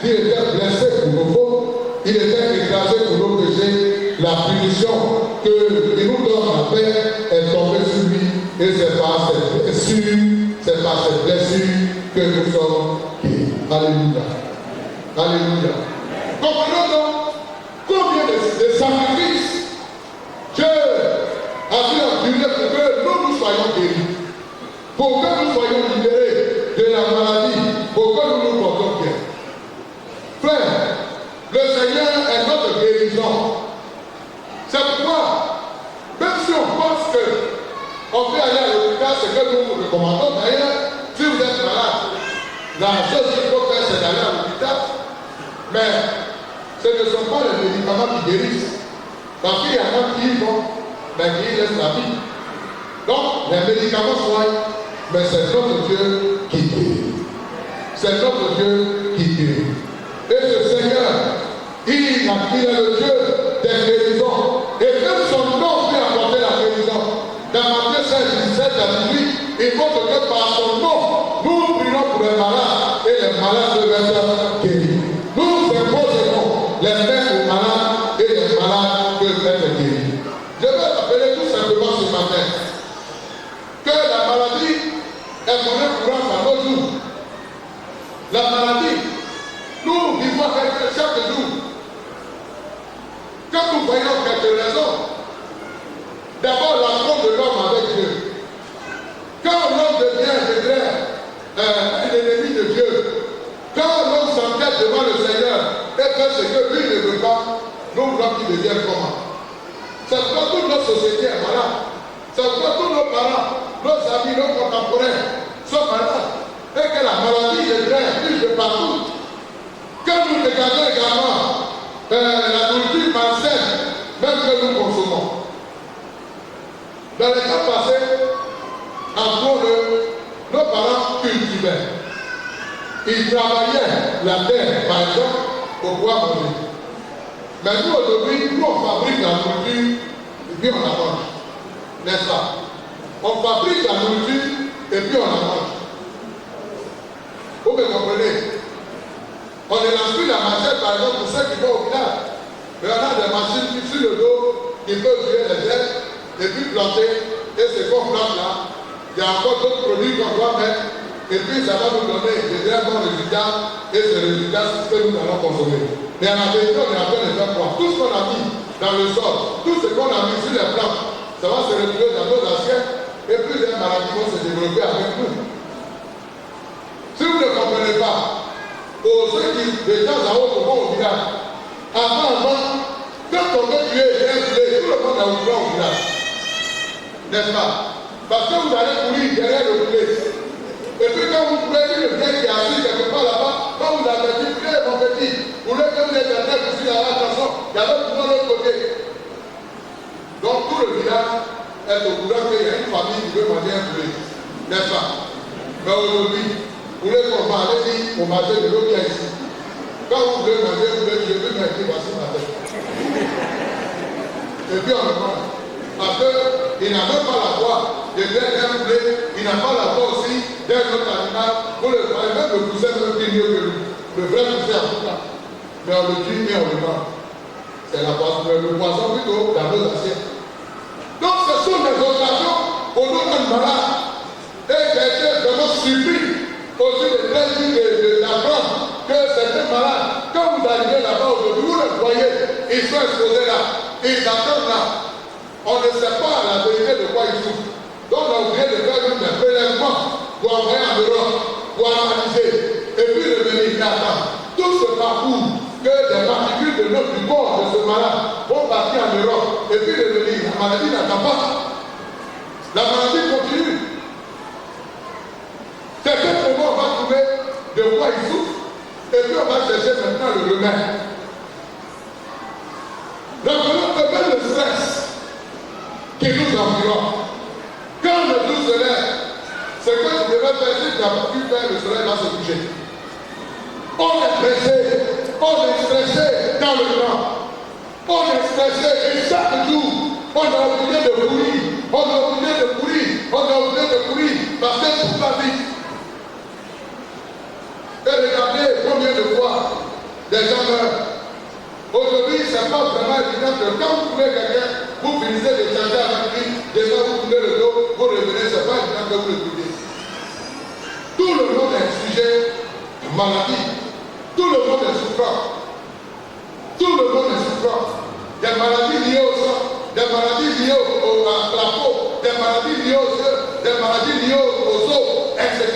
il était blessé pour nos fautes, il était écrasé pour nos péchés, la punition qu'il nous donne la paix est tombée sur lui, et c'est par cette blessure que nous sommes guéris. Alléluia. Alléluia. Comprenons donc combien de sacrifices Dieu a dû endurer pour que nous soyons guéris, pour que nous soyons libérés de la maladie, pour que nous nous portons bien. Frère, le Seigneur est notre guérison. C'est pourquoi, même si on pense qu'on peut aller à l'hôpital, c'est que nous vous recommandons. D'ailleurs, si vous êtes malade, la chose qu'il faut faire, c'est d'aller à l'hôpital. Mais ce ne sont pas les médicaments qui guérissent. Parce qu'il y en a qui y vont, mais qui laissent la vie. Donc, les médicaments soignent, mais c'est notre Dieu qui guérit. C'est notre Dieu qui guérit. Et ce Seigneur, il est le Dieu des guérisons. Et même son nom peut apporter la guérison. Dans Matthieu 16, 17 à 18, il montre que par son nom, nous prions pour les malades et les malades doivent être guéris. Nous imposons les mains aux malades et les malades peuvent être guéris. Je vais appeler tout simplement ce matin que la maladie est monnaie courante à nos jours. La maladie, nous vivons avec elle chaque jour. Quand nous voyons quelques raisons, d'abord la rencontre de l'homme avec Dieu. Quand l'homme devient un ennemi de Dieu, quand l'homme s'entête devant le Seigneur et fait ce que lui ne veut pas, nous voulons qu'il devienne comment? C'est pourquoi toute notre société est malade. C'est pourquoi tous nos parents, nos amis, nos contemporains sont malades. Et que la maladie est très de partout. Quand nous regardons également la nourriture malsaine, même que nous consommons. Dans les cas passés, en gros, nos parents cultivaient. Ils travaillaient la terre, par exemple, pour pouvoir manger. Mais nous, aujourd'hui, nous, on fabrique la nourriture, et puis on la mange. N'est-ce pas? On fabrique la nourriture, et puis on la mange. Vous me comprenez? On ne lance plus la machette, par exemple, pour ceux qui vont au village. Mais on a des machines qui sur le dos, qui peuvent tuer les herbes, et puis planter, et ce qu'on plante là, il y a encore d'autres produits qu'on doit mettre, et puis ça va nous donner de très bons résultats, et ce résultat, c'est ce que nous allons consommer. Mais en vérité, on est en train de faire quoi? Tout ce qu'on a mis dans le sol, tout ce qu'on a mis sur les plantes, ça va se retrouver dans nos assiettes, et plusieurs maladies vont se développer avec nous. Si vous ne comprenez pas, pour ceux qui, de temps à autre, vont au village, avant, quand on veut tuer un poulet, tout le monde a ouvert au village. N'est-ce pas? Parce que vous allez courir derrière le poulet. Et puis quand vous trouvez une vieille qui est assise quelque part là-bas, quand vous avez dit, mon petit, vous voulez que vous êtes en train de pousser la chanson, il y a l'autre de l'autre côté. Donc tout le village est au courant qu'il y a une famille qui veut manger un poulet. N'est-ce pas? Mais aujourd'hui, vous voulez qu'on va aller dire au marché de l'eau bien ici. Quand vous voulez manger, vous voulez que je veux mettre voici ma tête. Et puis on le mange. Parce qu'il n'a même pas la voix de d'un poulet, il n'a pas la voix aussi d'un autre animal. Vous le voyez, même le poussin même plus mieux que lui. Le vrai poussin en tout cas. Mais on le tue et on le mange. C'est le poisson plutôt dans nos assiettes. Donc ce sont des occasions pour nous être malades. Et j'ai été vraiment surpris aussi d'apprendre que certains malades, quand vous arrivez là-bas aujourd'hui, vous le voyez, ils sont exposés là, ils attendent là. On ne sait pas la vérité de quoi ils souffrent. Donc on a oublié de faire même des prélèvements pour envoyer en Europe, pour analyser, et puis revenir là-bas. Tout ce parcours que des particules du corps de ce malade vont partir en Europe, et puis revenir. La maladie n'attend pas. La maladie continue. Quelqu'un pour moi, on va trouver de quoi il souffre, et puis on va chercher maintenant le remède. Rappelons que même le stress qui nous environne, quand le jour se lève, c'est que tu devrais faire si tu n'as pas pu faire, le soleil va se coucher. On est pressé, on est stressé dans le temps, on est stressé et chaque jour, on a oublié de courir, on a oublié de courir, on a oublié de courir, parce que tout va vite. Et regardez combien de fois des gens meurent. Aujourd'hui, ce n'est pas vraiment évident que quand vous trouvez quelqu'un, vous finissez de changer avec lui, déjà vous tournez le dos, vous revenez, ce n'est pas évident que vous le trouvez. Tout le monde est sujet de maladie. Tout le monde est souffrant. Tout le monde est souffrant. Des maladies liées au sang, des maladies liées à la peau, des maladies liées aux yeux, des maladies liées aux os, etc.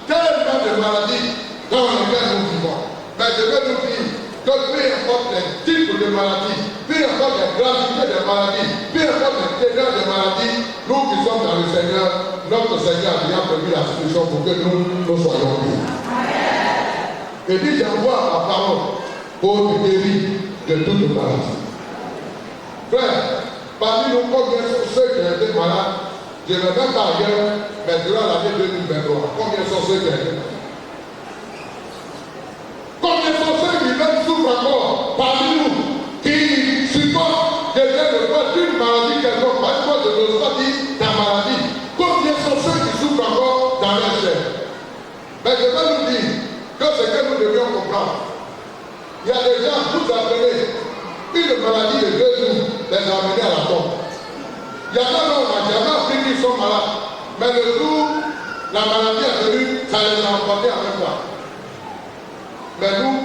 Tellement de maladies dans lesquelles nous vivons. Mais je veux nous dire que peu importe les types de maladies, peu importe la gravité des maladies, peu importe les ténèbres des maladies, nous qui sommes dans le Seigneur, notre Seigneur a bien prévu la solution pour que nous soyons libres. Et dit, j'envoie ma parole pour te guérir de toute maladie. Frère, parmi nous, combien sont ceux qui ont été malades? Je ne vais même pas ailleurs, mais durant l'année 2023, combien sont ceux qui ont été malades? Combien sont ceux qui même souffrent encore parmi nous, qui supportent le poids d'une maladie quelconque, parce que je n'ose pas dire ta maladie. Combien sont ceux qui souffrent encore dans leur chair? Mais je vais nous dire que ce que nous devions comprendre, il y a des gens, vous appelez une maladie de 2 jours, les amener à la tombe. Il y a des gens, on n'a jamais appris qu'ils sont malades, mais le jour, la maladie est venue, ça les a emportés en même temps. Mais nous,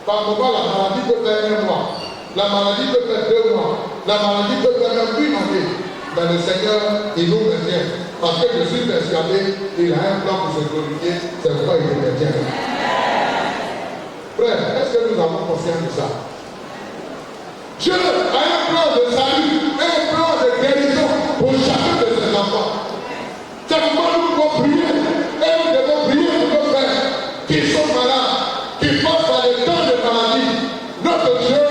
par moment, la maladie peut faire 1 mois, la maladie peut faire 2 mois, la maladie peut faire même 1 année. Mais le Seigneur, il nous maintient. Parce que je suis persuadé, il a un plan pour se glorifier, c'est pourquoi il nous maintient. Frère, est-ce que nous avons conscience de ça? Dieu a un plan de salut, un plan de guérison pour chacun de ses enfants. C'est pourquoi nous devons prier, et nous devons prier pour nos frères qui sont malades, qui passent par des temps de maladie. Notre Dieu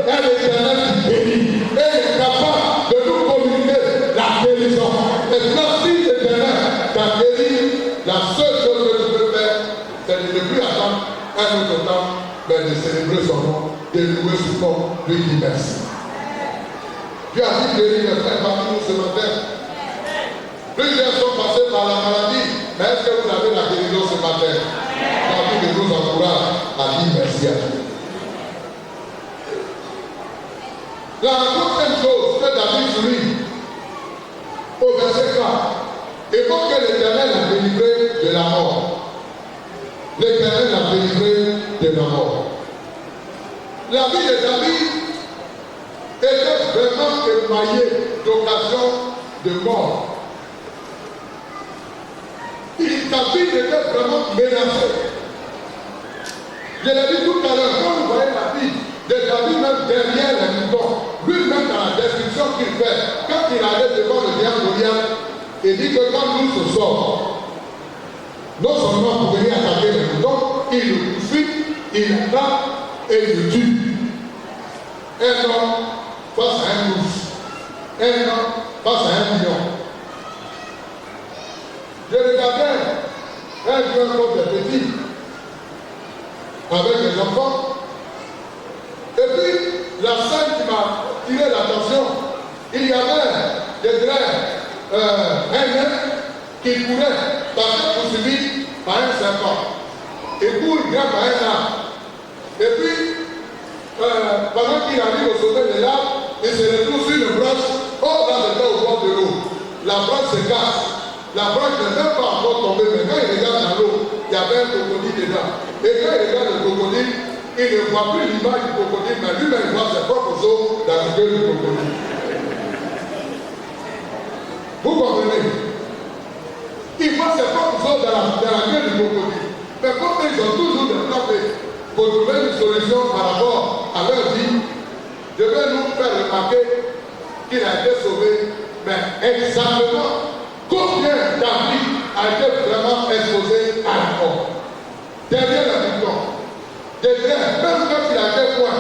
est l'Éternel qui guérit, et est capable de nous communiquer la guérison. Et si l'Éternel t'a guéri, la seule chose que tu peux faire, c'est de ne plus attendre un autre temps, mais de célébrer son nom, de louer son nom, lui dire merci. Dieu a dit guérir les frères parmi nous ce matin. Plusieurs sont passés passé par la maladie, mais est-ce que vous avez la guérison ce matin? L'envie de nous encourage à dire merci à Dieu. La troisième chose que David souligne au verset 4, évoque que l'Éternel a délivré de la mort. L'Éternel a délivré de la mort. La vie de David était vraiment émaillée d'occasions de mort. Sa vie était vraiment menacée. Je l'ai dit tout à l'heure, quand vous voyez la vie de David même derrière les moutons, lui-même dans la description qu'il fait, quand il allait devant le géant Goliath, il dit que quand nous se sort, non seulement pour venir attaquer les moutons, il le poursuit, il attrape et il le tue. Un homme face à un ours, un homme face à un lion. Je regardais un joueur comme des petits, avec les enfants. Et puis, la scène qui m'a tiré l'attention, il y avait des grains, un nain qui courait, parce poursuivi par un serpent. Il court, il grimpe à un arbre. Et puis, pendant qu'il arrive au sommet de l'arbre, il se retrouve sur une branche. Oh, là, c'était au bord de l'eau. La branche se casse. La branche n'est même pas encore tombée, mais quand il regarde dans l'eau, il y avait un crocodile dedans. Et quand il regarde le crocodile, il ne voit plus l'image du crocodile, mais lui-même voit ses propres os dans la gueule du crocodile. Vous comprenez? Il voit ses propres os dans la gueule du crocodile. Mais comme ils ont toujours des plans pour trouver une solution par rapport à leur vie, je vais nous faire remarquer qu'il a été sauvé, mais exactement combien David a été vraiment exposé à la mort. Derrière la victoire, derrière, même quand il a été point,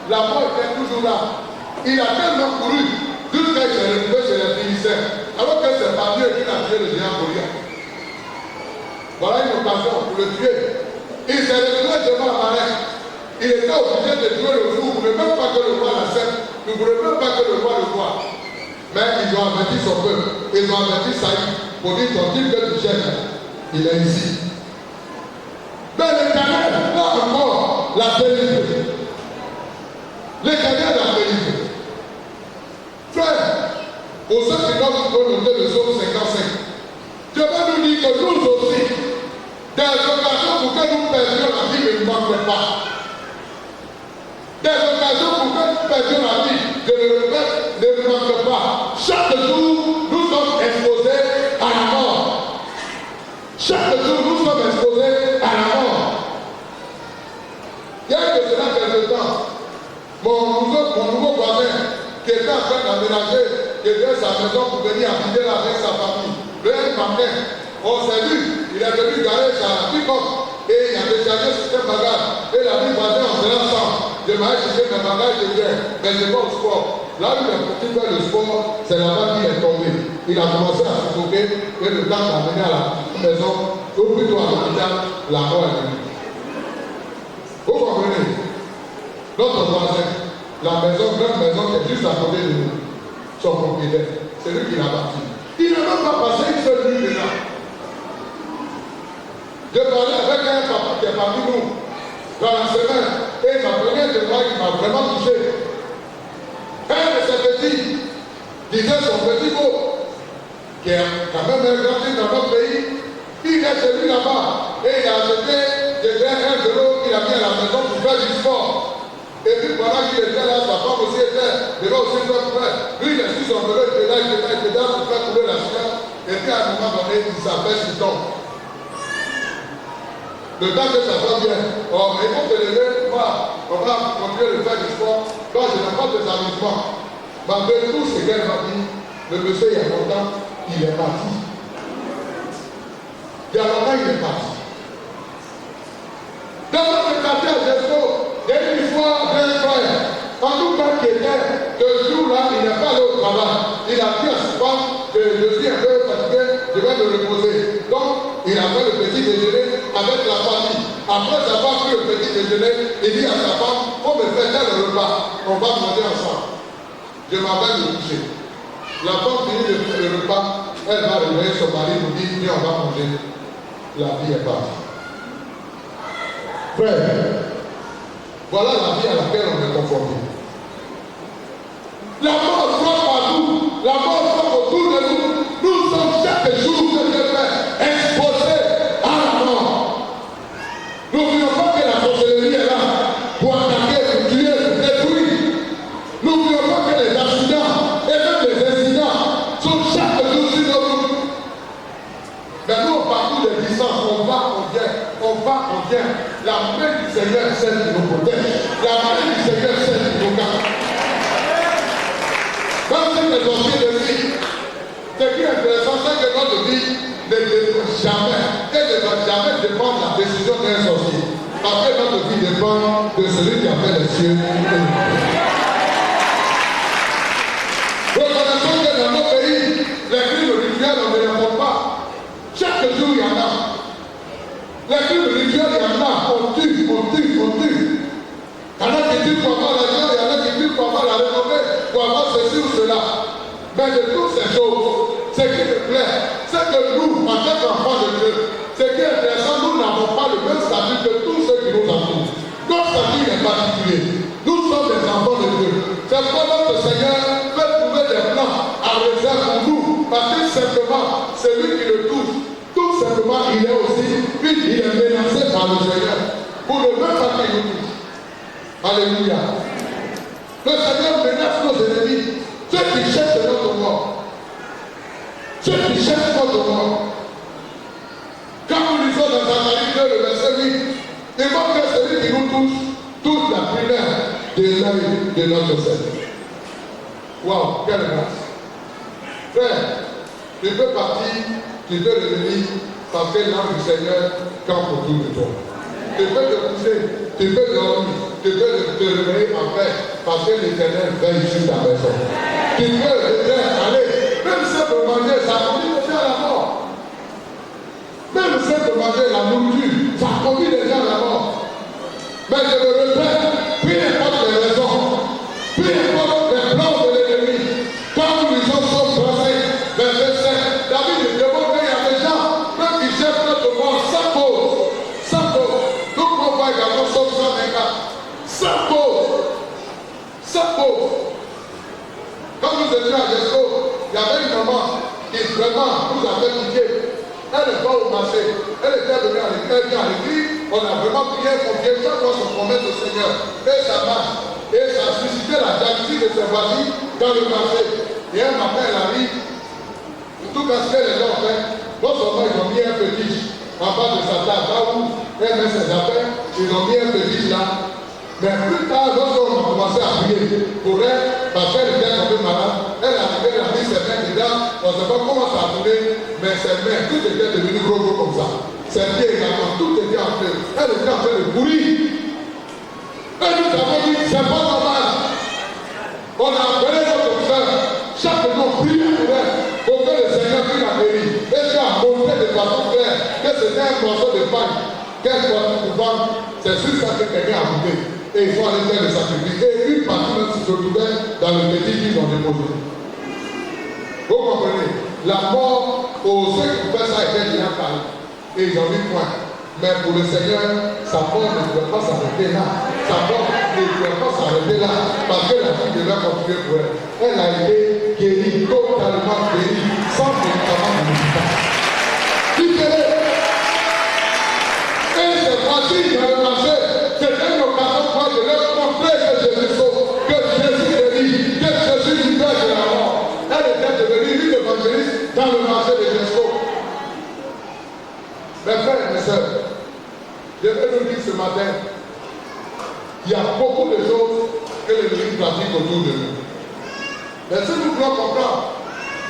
la mort était toujours là. Il a tellement couru jusqu'à ce qu'il s'est retrouvé chez les Philistins, alors que c'est pas Dieu qui a tué le géant Goliath. Voilà une occasion pour le tuer. Il s'est retrouvé devant la marée. Il était obligé de tuer le fou. Vous ne voulez même pas que le roi l'accepte. Vous ne voulez même pas que le roi le voie. Mais ils ont averti son peuple. Ils ont averti Saïd pour dire ton type que tu cherches, il est ici. Mais l'Éternel, là encore, l'a délivré. L'Éternel l'a délivré. Frère, pour ceux qui doivent noter le psaume 55, je vais nous dire que nous aussi, des occasions pour que nous perdions la vie ne nous manquent pas. Des occasions pour que nous perdions la vie, je le répète, ne nous manquent pas. Chaque jour, nous sommes exposés à la mort. Chaque jour, nous sommes exposés à la mort. Il y a eu de cela quelque temps, mon nouveau voisin, qui était en train d'aménager, qui était sa maison pour venir habiter là avec sa famille. Le matin, on s'est vu, il est venu garer sa pick-up et il a déchargé sur ses bagages. Et la vie voisine, on s'est ensemble. Je m'avais cherché mes bagages de bien, mais je vais au sport. Là où il est parti faire le sport, c'est là-bas qu'il est tombé. Il a commencé à suffoquer et le temps d'amener à la maison, ou plutôt à l'hôpital, la mort est venue. Vous comprenez? Notre voisin, la maison, grande maison qui est juste à côté de nous, son propriétaire, c'est lui qui l'a bâti. Il n'a même pas passé une seule nuit dedans. Je parlais avec un papa qui est parmi nous dans la semaine et il m'a donné un témoin qui m'a vraiment touché. Un de ses petits disait son petit mot, qui est quand même un grand type dans notre pays. Il est chez lui là-bas et il a acheté des grains de l'eau qu'il a mis à la maison pour faire du sport. Et puis pendant qu'il était là, sa femme aussi était, il va aussi faire frère. Lui, il a su son vélo, il était là pour faire couler la science. Et puis à un moment donné, il s'appelle, il tombe. Le temps que ça va bien, oh, mais il faut te lever, on va continuer de faire du sport. Donc je n'ai pas des amusements. Malgré tout ce qu'elle m'a dit, le monsieur, il y a longtemps, il est parti. Il y a longtemps, il est parti. Dans notre quartier à Gesco, il y a une histoire d'un frère. En tout cas, qui était que ce jour-là, il n'est pas allé au travail. Il a dit à sa femme que je suis un peu fatigué, je vais me reposer. Donc, il a fait le petit déjeuner avec la famille. Après avoir pris le petit déjeuner, il dit à sa femme, il faut me faire tel repas, on va manger ensemble. Je m'en vais me coucher. La femme finit de faire le repas, elle va réveiller son mari pour dire, viens, on va manger. La vie est partie. Frère, voilà la vie à laquelle on est conformé. La mort frappe partout, la mort frappe autour de nous. Nous sommes chaque jour que Dieu fait exposés à la mort. N'oublions pas que la sorcellerie est là pour attaquer, pour tuer, pour détruire. N'oublions pas que les accidents et même les incidents sont chaque jour sur nos routes. Mais nous, au parcours de distance, on va, on vient, on va, on vient. La main du Seigneur, c'est celle qui nous protège. La main du Seigneur, c'est celle qui nous garde. Quand c'est les anciens de vie, ce qui est intéressant, c'est que notre vie ne dépend jamais, et ne va jamais dépendre de la décision d'un sorcier. Parce que notre vie dépend de celui qui a fait les cieux et les terres. Reconnaissons que dans nos pays, les crimes rituels, on ne les font pas. Chaque jour, il y en a. Les crimes rituels, il y en a. On tue, on tue, on tue. Il y en a qui tuent pour avoir l'argent, il y en a qui tuent pour avoir la renommée, pour avoir ceci ou cela. Mais de toutes ces choses, ce qui me plaît, c'est que nous, en tant qu'enfants de Dieu, ce qui est intéressant, nous n'avons pas le même statut que tous ceux qui nous entourent. Notre statut est particulier. Nous sommes des enfants de Dieu. C'est pourquoi notre Seigneur peut trouver des plans à réserve pour nous. Parce que simplement, celui qui le touche, tout simplement, il est aussi, puis il est menacé par le Seigneur. Pour ne même pas qu'il nous touche. Alléluia. Le Seigneur menace nos ennemis. Ceux qui cherchent notre mort. Ceux qui cherchent notre mort. Quand nous lisons dans Zacharie 2, le verset 8, il montre que celui qui nous touche, toute la primaire de l'œil de notre Seigneur. Waouh, quelle grâce. Frère, tu peux partir, tu peux revenir, parce que l'âme du Seigneur campe autour de toi. Tu peux te coucher, tu peux dormir, tu peux te réveiller en paix, parce que l'Éternel veille sur ta maison. Tu peux aller, même simple manger, ça conduit déjà à la mort. Même simple manger la nourriture, ça conduit déjà à la mort. Mais je le répète, peu importe les raisons, peu importe les plans de l'ennemi, quand nous lisons son français, verset 5, David nous demande qu'il y a des gens, même qui cherchent notre mort sans cause. Sans cause. Nous pouvons voir également son 124. Sans cause. Sans cause. Quand nous étions à Gesco, il y avait une maman qui vraiment nous avait quittés. Elle n'est pas au marché. Elle était venue à l'église. On a vraiment prié, confié, chaque fois se promettre au Seigneur. Et ça marche. Et ça a suscité la jalousie de ses voisins dans le marché. Et un matin, elle arrive. Tout cas, ce que les gens ont fait, non seulement ils ont mis un fétiche en bas de sa table, là où elle met ses affaires, ils ont mis un fétiche là. Mais plus tard, lorsqu'on a commencé à prier pour elle, parce qu'elle était tombée malade, elle a arrivé, elle a mis ses mains dedans, on ne sait pas comment ça a tourné, mais ses mains, tout était devenu gros comme ça. Ses pieds également, tout était en feu. Elle était en train de courir. Et nous avons dit, c'est pas normal. On a appelé notre frère, chaque jour prier pour elle, pour que le Seigneur puisse la guérir. Et Dieu a montré de façon claire que c'était un morceau de paille qu'elle doit pour vendre. C'est sur ça que quelqu'un a goûté. Et il faut aller faire le sacrifice. Et une partie même se trouvait dans le petit qu'ils ont déposé. Vous comprenez? La mort, aux ceux qui faisaient ça était déjà calme. Et ils ont mis point. Mais pour le Seigneur, sa mort ne pouvait pas s'arrêter là. Sa mort ne pouvait pas s'arrêter là. Parce que la fille devait continuer pour elle. Elle a été guérie, totalement guérie, sans médicament de l'hôpital. Dites-le. Et c'est facile dans le marché. C'était une occasion pour de leur montrer que Jésus sauve, que Jésus guérit, que Jésus libère de la mort. Elle était devenue une évangéliste dans le marché de Gesco. Mes frères et mes sœurs, je vais nous dire ce matin, il y a beaucoup de choses que l'Église pratique autour de nous. Mais si nous voulons comprendre,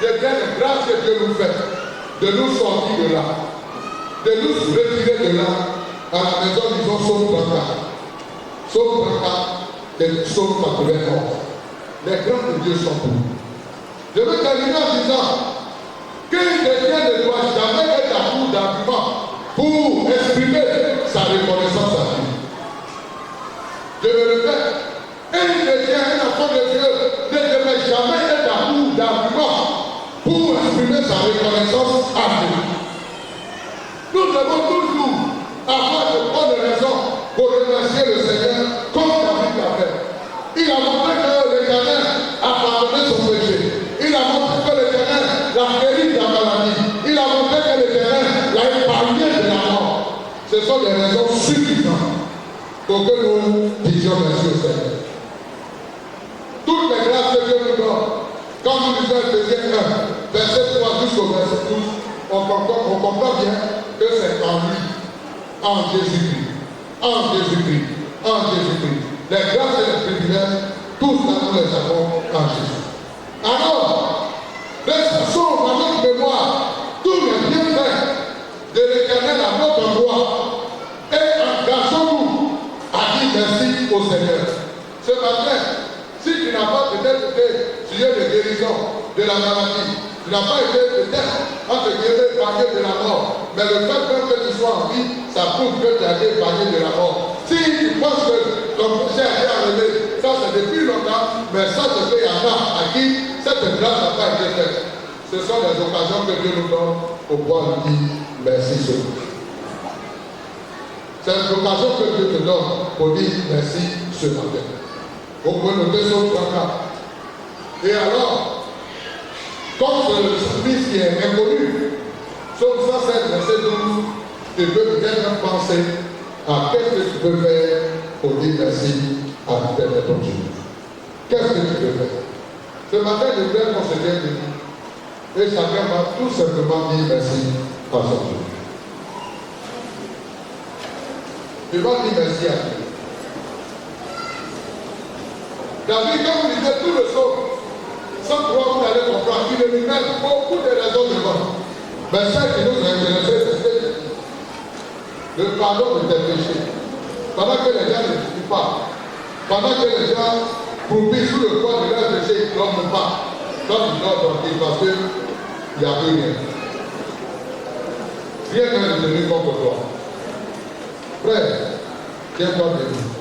il y a une grâce que Dieu nous fait de nous sortir de là, de nous retirer de là. À la maison, disons Psaume 34. Psaume 34, les psaumes 91. Les grâces de Dieu sont pour nous. Je veux terminer en disant qu'un chrétien ne doit jamais être à court d'arguments pour exprimer sa reconnaissance à Dieu. Je le répète, un chrétien, un enfant de Dieu, ne devrait jamais être à court d'arguments pour exprimer exprimer sa reconnaissance à Dieu. Nous devons toujours avoir de bonnes raisons pour remercier le Seigneur comme David l'a fait. Il a montré que l'Éternel a pardonné son péché. Il a montré que l'Éternel l'a guéri de la maladie. Il a montré que l'Éternel l'a épargné de la mort. Ce sont des raisons suffisantes pour que nous disions merci au Seigneur. Toutes les grâces que Dieu nous donne, quand nous lisons Ephésiens 1, verset 3 jusqu'au verset 12, on comprend bien que c'est en lui, en Jésus-Christ, en Jésus-Christ, en Jésus-Christ. Les grâces et les privilèges, tous là nous les avons en Jésus. Alors, laissons dans notre mémoire tous les bienfaits de l'Éternel à notre endroit et engageons-nous à dire merci au Seigneur. Ce matin, si tu n'as pas peut-être été sujet de guérison de la maladie, tu n'as pas été peut-être entre guillemets épargné de la mort, mais le fait même que tu sois en vie, ça prouve que tu as été épargné de la mort. Si tu penses que ton péché a été enlevé, ça c'est depuis longtemps, mais ça c'est qu'il y en a à qui cette grâce n'a pas été faite. Ce sont les occasions que Dieu nous donne pour pouvoir lui dire merci ce matin. C'est l'occasion que Dieu te donne pour dire merci ce matin. Vous pouvez noter sur 34. Et alors, comme c'est le service qui est inconnu, sur 107, verset 12, tu peux peut-être penser à qu'est-ce que tu peux faire pour dire merci à l'éternel ton Dieu. Qu'est-ce que tu peux faire? Ce matin, je voudrais qu'on se vienne de nous. Et chacun va tout simplement dire merci à son Dieu. Tu vas dire merci à Dieu. David, quand vous lisez tout le psaume, sans pouvoir vous allez comprendre, il lui met beaucoup de raisons devant. Mais celle qui nous a intéressé, c'est le pardon de tes péchés. Pendant que les gens ne disent pas, pendant que les gens croupissent sous le poids de leurs péchés, ils ne dorment pas. Comme ils dorment tranquille parce qu'il n'y a plus rien. Rien n'est devenu contre toi. Frère, tiens-toi de nous.